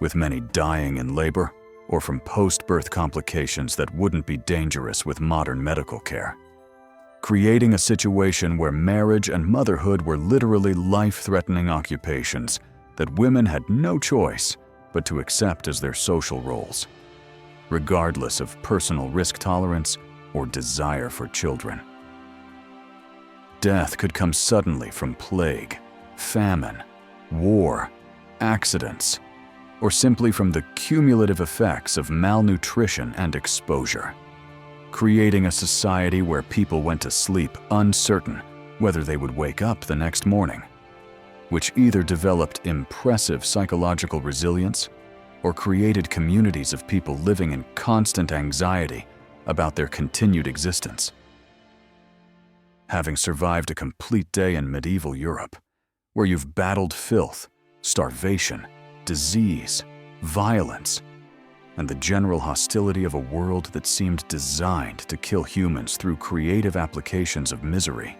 with many dying in labor or from post-birth complications that wouldn't be dangerous with modern medical care, creating a situation where marriage and motherhood were literally life-threatening occupations that women had no choice but to accept as their social roles, regardless of personal risk tolerance or desire for children. Death could come suddenly from plague, famine, war, accidents, or simply from the cumulative effects of malnutrition and exposure, creating a society where people went to sleep uncertain whether they would wake up the next morning, which either developed impressive psychological resilience or created communities of people living in constant anxiety about their continued existence. Having survived a complete day in medieval Europe, where you've battled filth, starvation, disease, violence, and the general hostility of a world that seemed designed to kill humans through creative applications of misery,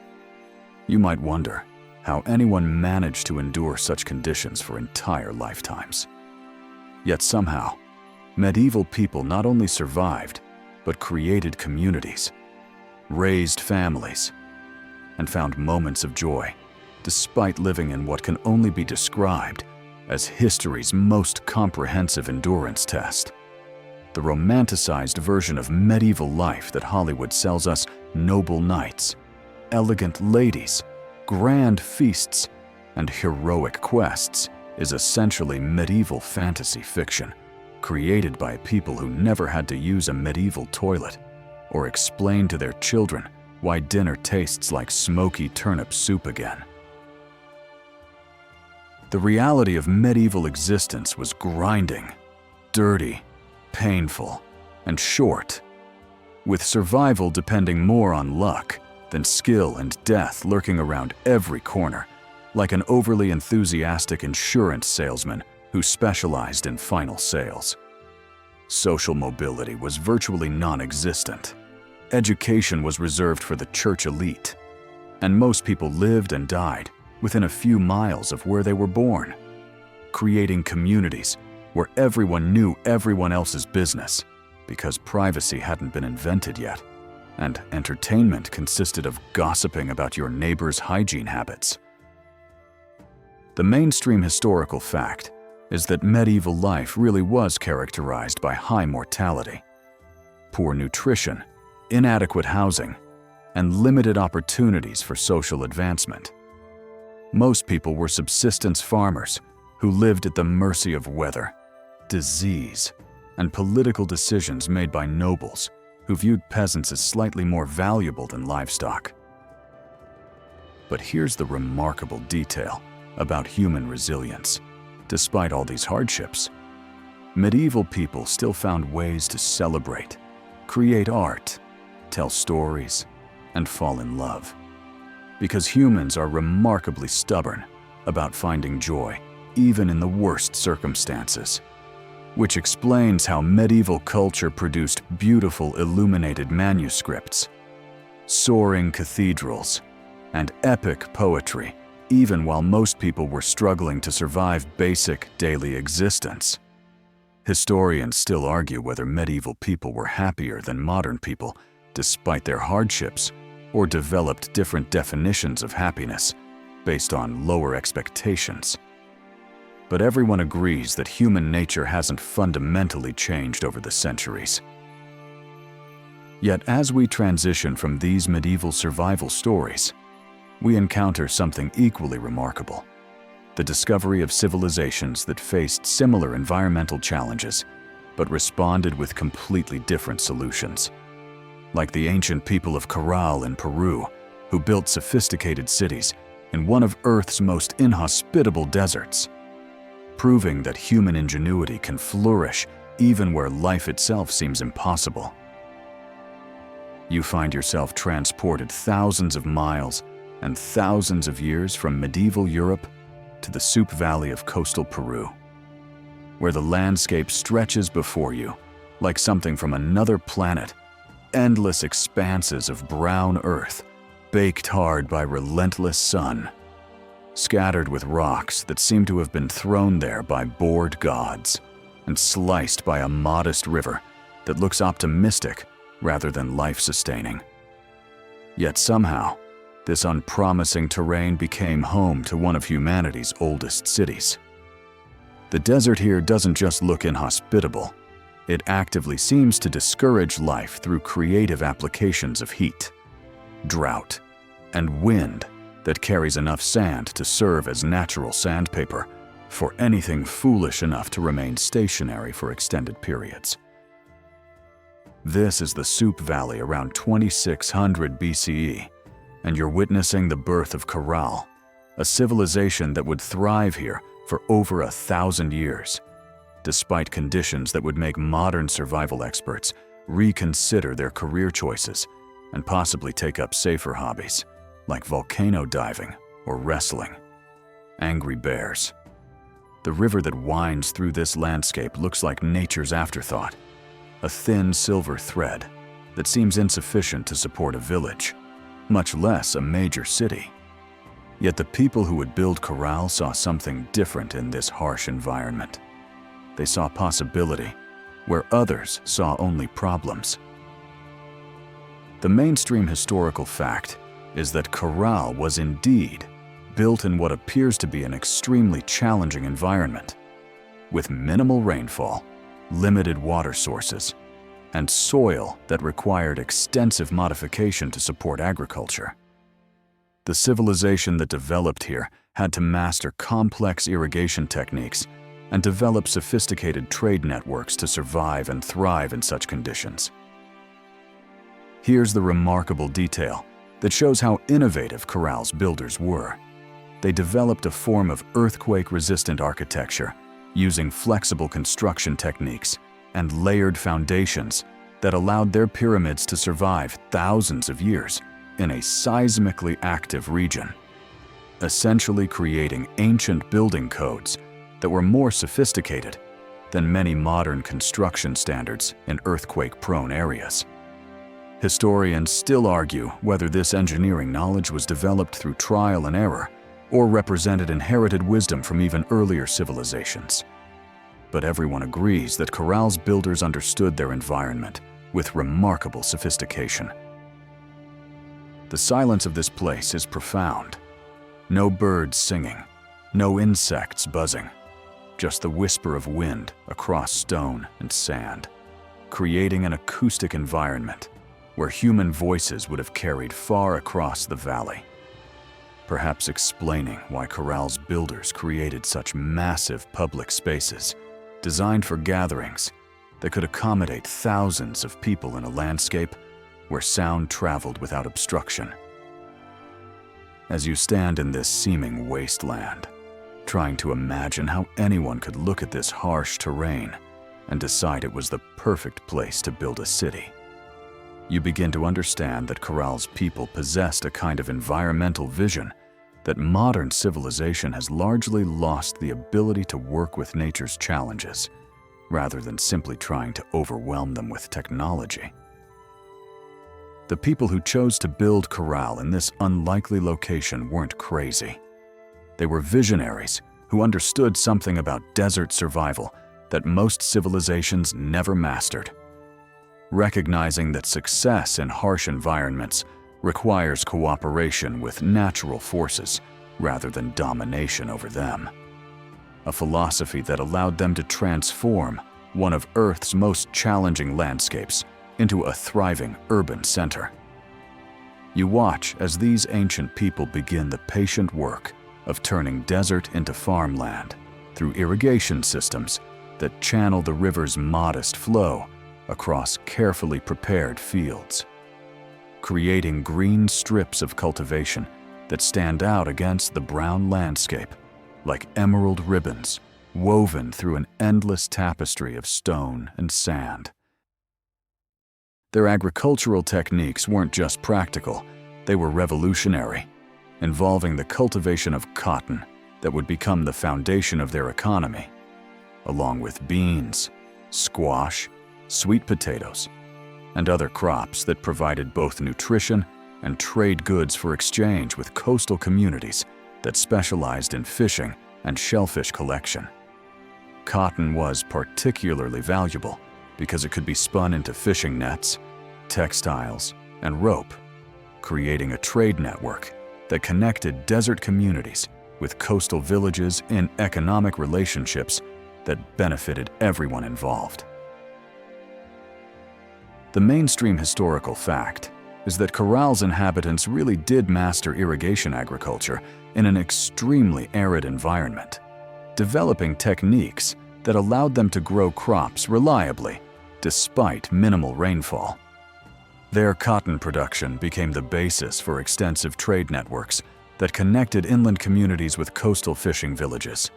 you might wonder how anyone managed to endure such conditions for entire lifetimes. Yet somehow, medieval people not only survived, but created communities, raised families, and found moments of joy, despite living in what can only be described as history's most comprehensive endurance test. The romanticized version of medieval life that Hollywood sells us: noble knights, elegant ladies, grand feasts, and heroic quests, is essentially medieval fantasy fiction, created by people who never had to use a medieval toilet or explain to their children why dinner tastes like smoky turnip soup again. The reality of medieval existence was grinding, dirty, painful, and short, with survival depending more on luck than skill and death lurking around every corner, like an overly enthusiastic insurance salesman who specialized in final sales. Social mobility was virtually non-existent. Education was reserved for the church elite, and most people lived and died within a few miles of where they were born, creating communities where everyone knew everyone else's business because privacy hadn't been invented yet, and entertainment consisted of gossiping about your neighbor's hygiene habits. The mainstream historical fact is that medieval life really was characterized by high mortality, poor nutrition, inadequate housing, and limited opportunities for social advancement. Most people were subsistence farmers who lived at the mercy of weather, disease, and political decisions made by nobles who viewed peasants as slightly more valuable than livestock. But here's the remarkable detail about human resilience. Despite all these hardships, medieval people still found ways to celebrate, create art, tell stories, and fall in love. Because humans are remarkably stubborn about finding joy, even in the worst circumstances, which explains how medieval culture produced beautiful illuminated manuscripts, soaring cathedrals, and epic poetry, even while most people were struggling to survive basic daily existence. Historians still argue whether medieval people were happier than modern people despite their hardships, or developed different definitions of happiness based on lower expectations. But everyone agrees that human nature hasn't fundamentally changed over the centuries. Yet as we transition from these medieval survival stories, we encounter something equally remarkable: the discovery of civilizations that faced similar environmental challenges, but responded with completely different solutions. Like the ancient people of Caral in Peru, who built sophisticated cities in one of Earth's most inhospitable deserts, proving that human ingenuity can flourish even where life itself seems impossible. You find yourself transported thousands of miles and thousands of years from medieval Europe to the Soup Valley of coastal Peru, where the landscape stretches before you like something from another planet, endless expanses of brown earth, baked hard by relentless sun, scattered with rocks that seem to have been thrown there by bored gods, and sliced by a modest river that looks optimistic rather than life-sustaining. Yet somehow, this unpromising terrain became home to one of humanity's oldest cities. The desert here doesn't just look inhospitable, it actively seems to discourage life through creative applications of heat, drought, and wind that carries enough sand to serve as natural sandpaper for anything foolish enough to remain stationary for extended periods. This is the Soup Valley around 2600 BCE, and you're witnessing the birth of Caral, a civilization that would thrive here for over 1,000 years, despite conditions that would make modern survival experts reconsider their career choices and possibly take up safer hobbies like volcano diving or wrestling. Angry bears. The river that winds through this landscape looks like nature's afterthought, a thin silver thread that seems insufficient to support a village, much less a major city. Yet the people who would build Caral saw something different in this harsh environment. They saw possibility where others saw only problems. The mainstream historical fact is that Caral was indeed built in what appears to be an extremely challenging environment, with minimal rainfall, limited water sources, and soil that required extensive modification to support agriculture. The civilization that developed here had to master complex irrigation techniques and develop sophisticated trade networks to survive and thrive in such conditions. Here's the remarkable detail that shows how innovative Caral's builders were. They developed a form of earthquake-resistant architecture using flexible construction techniques and layered foundations that allowed their pyramids to survive thousands of years in a seismically active region, essentially creating ancient building codes that were more sophisticated than many modern construction standards in earthquake-prone areas. Historians still argue whether this engineering knowledge was developed through trial and error or represented inherited wisdom from even earlier civilizations. But everyone agrees that Caral's builders understood their environment with remarkable sophistication. The silence of this place is profound. No birds singing, no insects buzzing, just the whisper of wind across stone and sand, creating an acoustic environment where human voices would have carried far across the valley, perhaps explaining why Caral's builders created such massive public spaces designed for gatherings that could accommodate thousands of people in a landscape where sound traveled without obstruction. As you stand in this seeming wasteland, trying to imagine how anyone could look at this harsh terrain and decide it was the perfect place to build a city, you begin to understand that Caral's people possessed a kind of environmental vision that modern civilization has largely lost the ability to work with nature's challenges, rather than simply trying to overwhelm them with technology. The people who chose to build Caral in this unlikely location weren't crazy. They were visionaries who understood something about desert survival that most civilizations never mastered. Recognizing that success in harsh environments requires cooperation with natural forces rather than domination over them. A philosophy that allowed them to transform one of Earth's most challenging landscapes into a thriving urban center. You watch as these ancient people begin the patient work of turning desert into farmland through irrigation systems that channel the river's modest flow across carefully prepared fields, creating green strips of cultivation that stand out against the brown landscape like emerald ribbons woven through an endless tapestry of stone and sand. Their agricultural techniques weren't just practical, they were revolutionary, involving the cultivation of cotton that would become the foundation of their economy, along with beans, squash, sweet potatoes, and other crops that provided both nutrition and trade goods for exchange with coastal communities that specialized in fishing and shellfish collection. Cotton was particularly valuable because it could be spun into fishing nets, textiles, and rope, creating a trade network that connected desert communities with coastal villages in economic relationships that benefited everyone involved. The mainstream historical fact is that Caral's inhabitants really did master irrigation agriculture in an extremely arid environment, developing techniques that allowed them to grow crops reliably despite minimal rainfall. Their cotton production became the basis for extensive trade networks that connected inland communities with coastal fishing villages,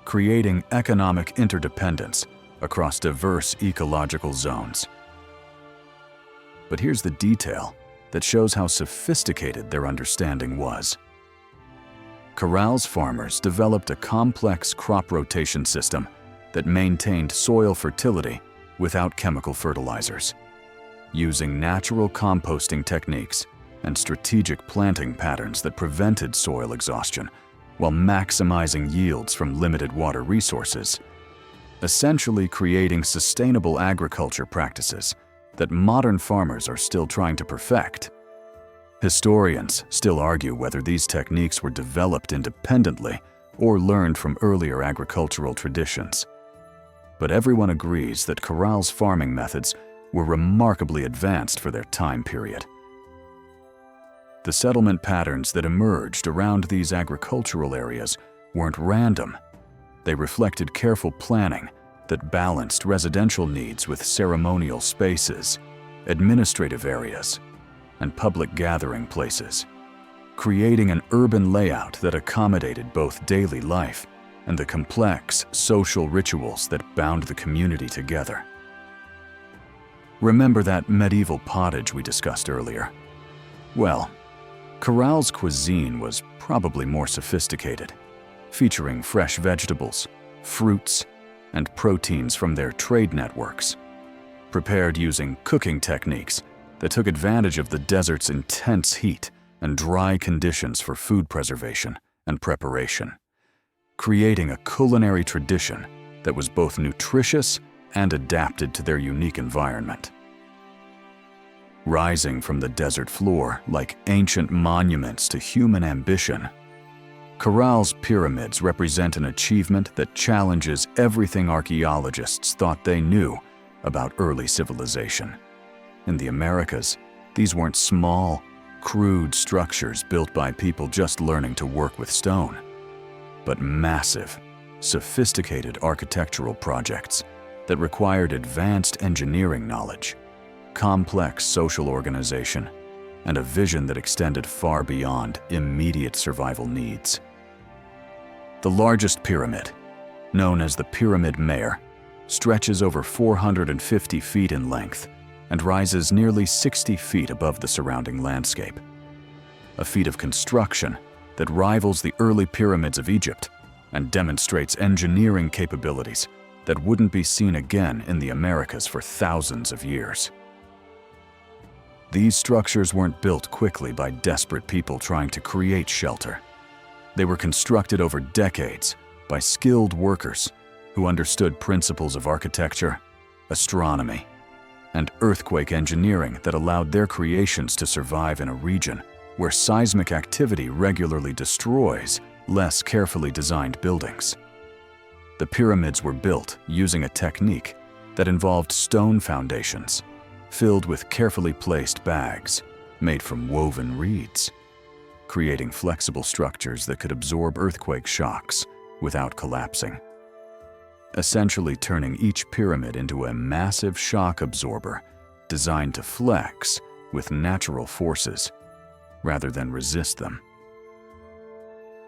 creating economic interdependence across diverse ecological zones. But here's the detail that shows how sophisticated their understanding was. Caral's farmers developed a complex crop rotation system that maintained soil fertility without chemical fertilizers, using natural composting techniques and strategic planting patterns that prevented soil exhaustion while maximizing yields from limited water resources, essentially creating sustainable agriculture practices that modern farmers are still trying to perfect. Historians still argue whether these techniques were developed independently or learned from earlier agricultural traditions. But everyone agrees that Caral's farming methods were remarkably advanced for their time period. The settlement patterns that emerged around these agricultural areas weren't random. They reflected careful planning that balanced residential needs with ceremonial spaces, administrative areas, and public gathering places, creating an urban layout that accommodated both daily life and the complex social rituals that bound the community together. Remember that medieval pottage we discussed earlier? Well, Caral's cuisine was probably more sophisticated, featuring fresh vegetables, fruits, and proteins from their trade networks, prepared using cooking techniques that took advantage of the desert's intense heat and dry conditions for food preservation and preparation, creating a culinary tradition that was both nutritious and adapted to their unique environment. Rising from the desert floor like ancient monuments to human ambition, Caral's pyramids represent an achievement that challenges everything archaeologists thought they knew about early civilization. In the Americas, these weren't small, crude structures built by people just learning to work with stone, but massive, sophisticated architectural projects that required advanced engineering knowledge, complex social organization, and a vision that extended far beyond immediate survival needs. The largest pyramid, known as the Pyramid Mare, stretches over 450 feet in length and rises nearly 60 feet above the surrounding landscape. A feat of construction that rivals the early pyramids of Egypt and demonstrates engineering capabilities that wouldn't be seen again in the Americas for thousands of years. These structures weren't built quickly by desperate people trying to create shelter. They were constructed over decades by skilled workers who understood principles of architecture, astronomy, and earthquake engineering that allowed their creations to survive in a region where seismic activity regularly destroys less carefully designed buildings. The pyramids were built using a technique that involved stone foundations filled with carefully placed bags made from woven reeds, creating flexible structures that could absorb earthquake shocks without collapsing, essentially turning each pyramid into a massive shock absorber designed to flex with natural forces rather than resist them.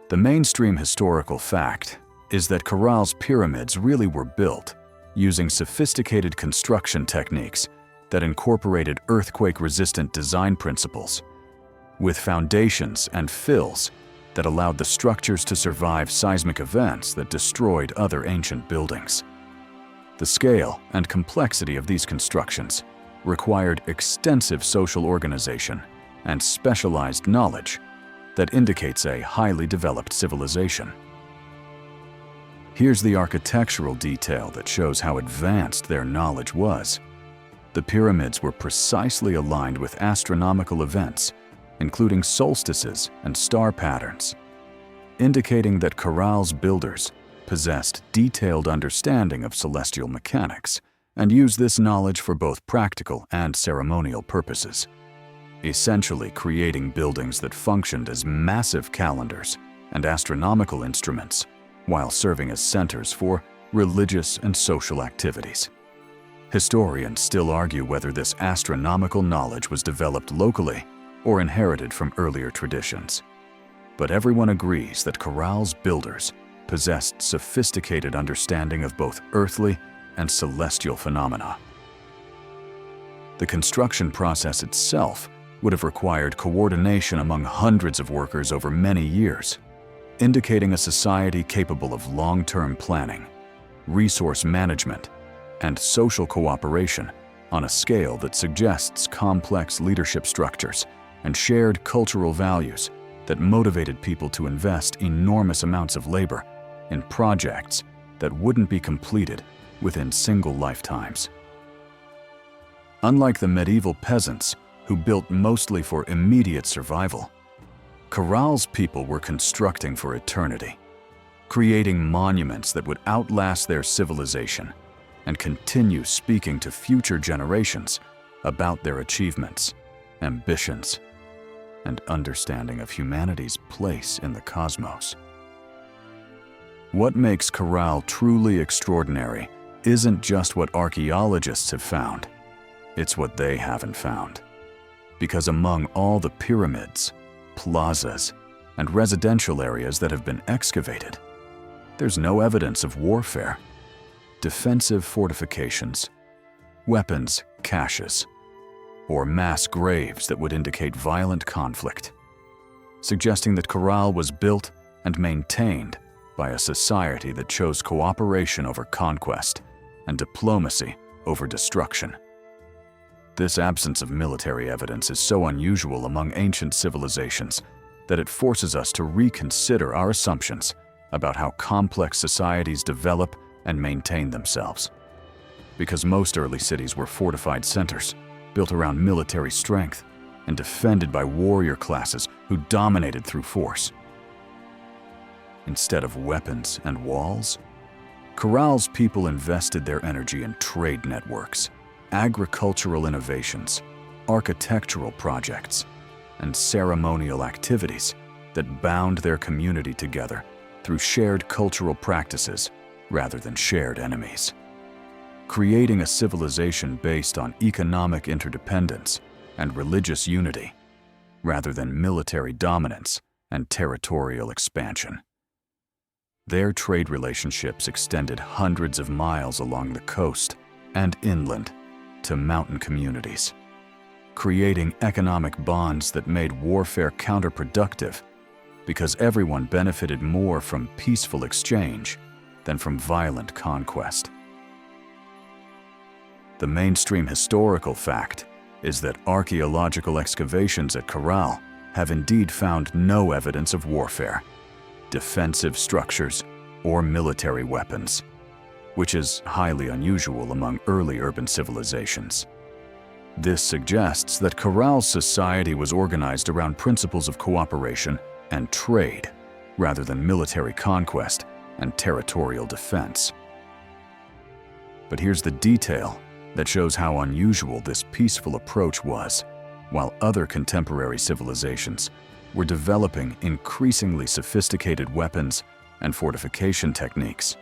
The mainstream historical fact is that Caral's pyramids really were built using sophisticated construction techniques that incorporated earthquake-resistant design principles, with foundations and fills that allowed the structures to survive seismic events that destroyed other ancient buildings. The scale and complexity of these constructions required extensive social organization and specialized knowledge that indicates a highly developed civilization. Here's the architectural detail that shows how advanced their knowledge was. The pyramids were precisely aligned with astronomical events, including solstices and star patterns, indicating that Caral's builders possessed detailed understanding of celestial mechanics and used this knowledge for both practical and ceremonial purposes, essentially creating buildings that functioned as massive calendars and astronomical instruments while serving as centers for religious and social activities. Historians still argue whether this astronomical knowledge was developed locally or inherited from earlier traditions. But everyone agrees that Caral's builders possessed sophisticated understanding of both earthly and celestial phenomena. The construction process itself would have required coordination among hundreds of workers over many years, indicating a society capable of long-term planning, resource management, and social cooperation on a scale that suggests complex leadership structures and shared cultural values that motivated people to invest enormous amounts of labor in projects that wouldn't be completed within single lifetimes. Unlike the medieval peasants who built mostly for immediate survival, Caral's people were constructing for eternity, creating monuments that would outlast their civilization and continue speaking to future generations about their achievements, ambitions, and understanding of humanity's place in the cosmos. What makes Caral truly extraordinary isn't just what archaeologists have found, it's what they haven't found. Because among all the pyramids, plazas, and residential areas that have been excavated, there's no evidence of warfare, defensive fortifications, weapons caches, or mass graves that would indicate violent conflict, suggesting that Caral was built and maintained by a society that chose cooperation over conquest and diplomacy over destruction. This absence of military evidence is so unusual among ancient civilizations that it forces us to reconsider our assumptions about how complex societies develop and maintain themselves. Because most early cities were fortified centers, built around military strength and defended by warrior classes who dominated through force. Instead of weapons and walls, Caral's people invested their energy in trade networks, agricultural innovations, architectural projects, and ceremonial activities that bound their community together through shared cultural practices rather than shared enemies, creating a civilization based on economic interdependence and religious unity rather than military dominance and territorial expansion. Their trade relationships extended hundreds of miles along the coast and inland to mountain communities, creating economic bonds that made warfare counterproductive because everyone benefited more from peaceful exchange than from violent conquest. The mainstream historical fact is that archaeological excavations at Caral have indeed found no evidence of warfare, defensive structures, or military weapons, which is highly unusual among early urban civilizations. This suggests that Caral's society was organized around principles of cooperation and trade, rather than military conquest and territorial defense. But here's the detail that shows how unusual this peaceful approach was, while other contemporary civilizations were developing increasingly sophisticated weapons and fortification techniques.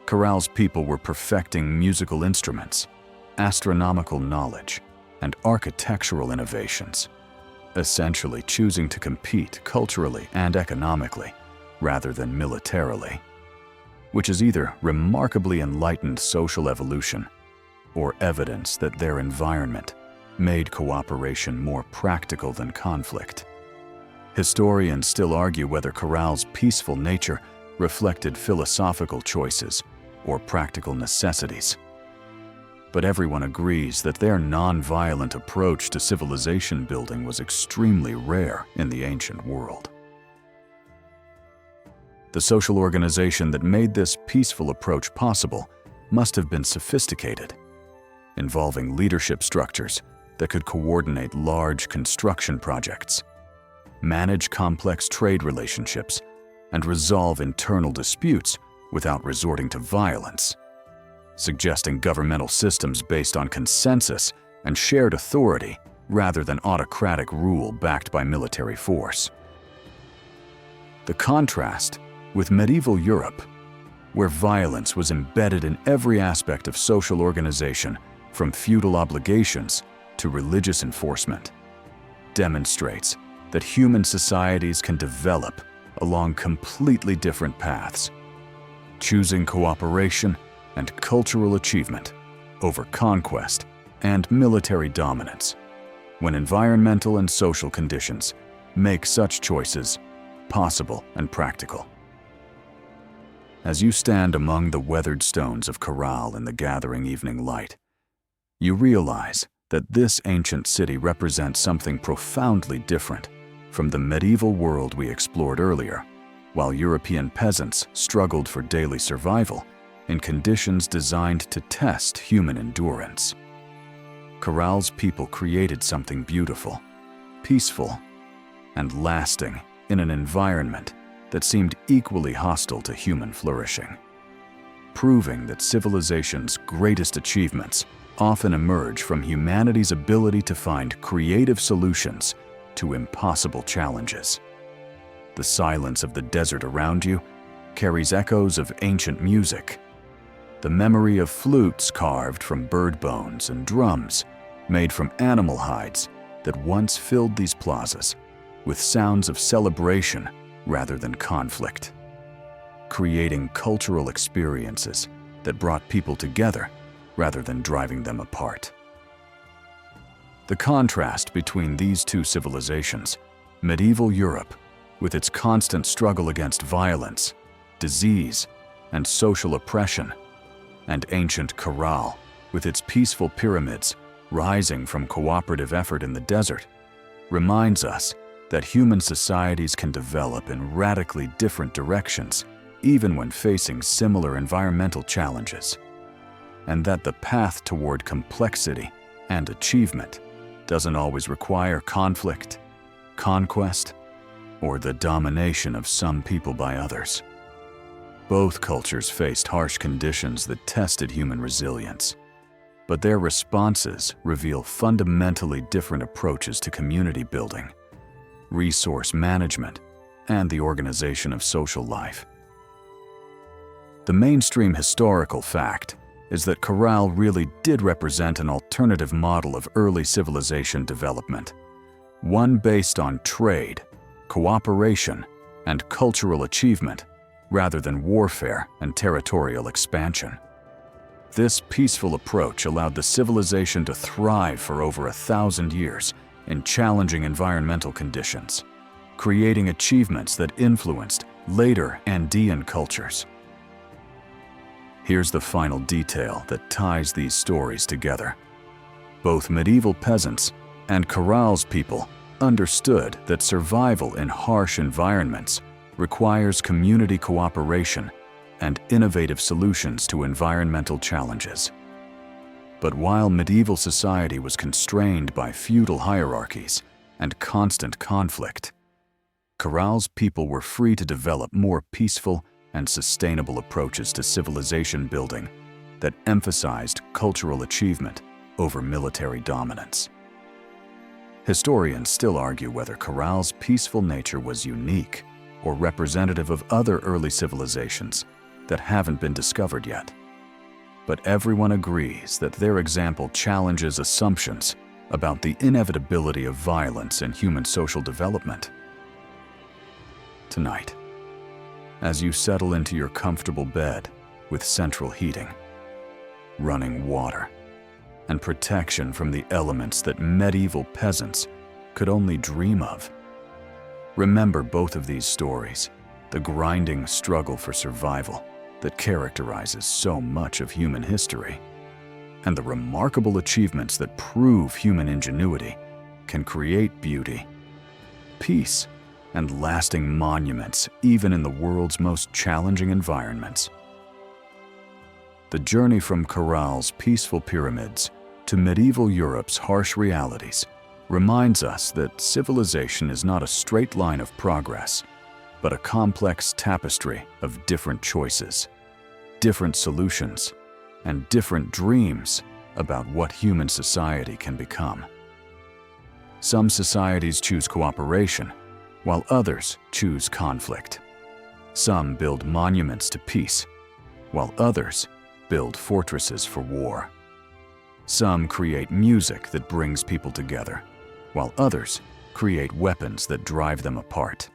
Caral's people were perfecting musical instruments, astronomical knowledge, and architectural innovations, essentially choosing to compete culturally and economically rather than militarily, which is either remarkably enlightened social evolution or evidence that their environment made cooperation more practical than conflict. Historians still argue whether Caral's peaceful nature reflected philosophical choices or practical necessities. But everyone agrees that their non-violent approach to civilization building was extremely rare in the ancient world. The social organization that made this peaceful approach possible must have been sophisticated, involving leadership structures that could coordinate large construction projects, manage complex trade relationships, and resolve internal disputes without resorting to violence, suggesting governmental systems based on consensus and shared authority rather than autocratic rule backed by military force. The contrast with medieval Europe, where violence was embedded in every aspect of social organization, from feudal obligations to religious enforcement, demonstrates that human societies can develop along completely different paths, choosing cooperation and cultural achievement over conquest and military dominance, when environmental and social conditions make such choices possible and practical. As you stand among the weathered stones of Caral in the gathering evening light, you realize that this ancient city represents something profoundly different from the medieval world we explored earlier, while European peasants struggled for daily survival in conditions designed to test human endurance. Caral's people created something beautiful, peaceful, and lasting in an environment that seemed equally hostile to human flourishing, proving that civilization's greatest achievements often emerge from humanity's ability to find creative solutions to impossible challenges. The silence of the desert around you carries echoes of ancient music, the memory of flutes carved from bird bones and drums made from animal hides that once filled these plazas with sounds of celebration rather than conflict, creating cultural experiences that brought people together rather than driving them apart. The contrast between these two civilizations, medieval Europe, with its constant struggle against violence, disease, and social oppression, and ancient Caral, with its peaceful pyramids rising from cooperative effort in the desert, reminds us that human societies can develop in radically different directions even when facing similar environmental challenges, and that the path toward complexity and achievement doesn't always require conflict, conquest, or the domination of some people by others. Both cultures faced harsh conditions that tested human resilience, but their responses reveal fundamentally different approaches to community building, resource management, and the organization of social life. The mainstream historical fact is that Caral really did represent an alternative model of early civilization development, one based on trade, cooperation, and cultural achievement, rather than warfare and territorial expansion. This peaceful approach allowed the civilization to thrive for over 1,000 years in challenging environmental conditions, creating achievements that influenced later Andean cultures. Here's the final detail that ties these stories together. Both medieval peasants and Caral's people understood that survival in harsh environments requires community cooperation and innovative solutions to environmental challenges. But while medieval society was constrained by feudal hierarchies and constant conflict, Caral's people were free to develop more peaceful and sustainable approaches to civilization building that emphasized cultural achievement over military dominance. Historians still argue whether Caral's peaceful nature was unique or representative of other early civilizations that haven't been discovered yet. But everyone agrees that their example challenges assumptions about the inevitability of violence in human social development. Tonight, as you settle into your comfortable bed with central heating, running water, and protection from the elements that medieval peasants could only dream of, remember both of these stories, the grinding struggle for survival that characterizes so much of human history, and the remarkable achievements that prove human ingenuity can create beauty, peace, and lasting monuments even in the world's most challenging environments. The journey from Caral's peaceful pyramids to medieval Europe's harsh realities reminds us that civilization is not a straight line of progress, but a complex tapestry of different choices, different solutions, and different dreams about what human society can become. Some societies choose cooperation, while others choose conflict. Some build monuments to peace, while others build fortresses for war. Some create music that brings people together, while others create weapons that drive them apart.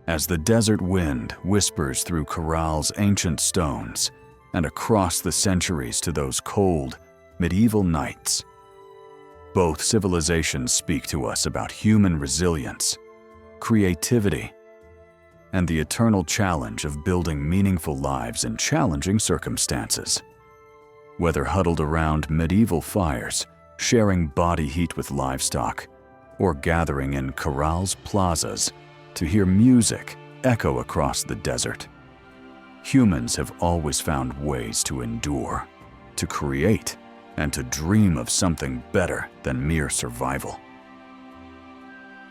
As the desert wind whispers through Caral's ancient stones and across the centuries to those cold, medieval nights, both civilizations speak to us about human resilience, creativity, and the eternal challenge of building meaningful lives in challenging circumstances. Whether huddled around medieval fires, sharing body heat with livestock, or gathering in Caral's plazas to hear music echo across the desert, humans have always found ways to endure, to create, and to dream of something better than mere survival.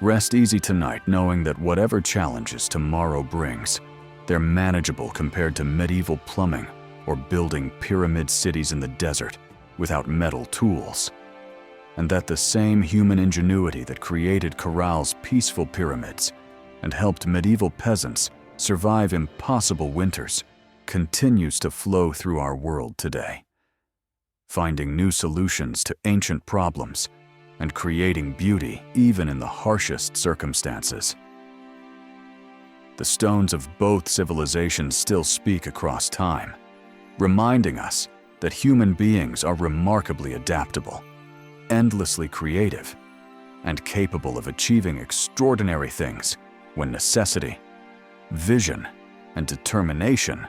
Rest easy tonight knowing that whatever challenges tomorrow brings, they're manageable compared to medieval plumbing or building pyramid cities in the desert without metal tools, and that the same human ingenuity that created Caral's peaceful pyramids and helped medieval peasants survive impossible winters continues to flow through our world today, finding new solutions to ancient problems and creating beauty even in the harshest circumstances. The stones of both civilizations still speak across time, reminding us that human beings are remarkably adaptable, endlessly creative, and capable of achieving extraordinary things when necessity, vision, and determination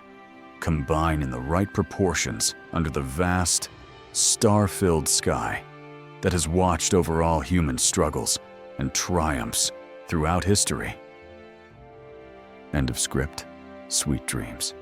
combine in the right proportions under the vast, star-filled sky that has watched over all human struggles and triumphs throughout history. End of script. Sweet dreams.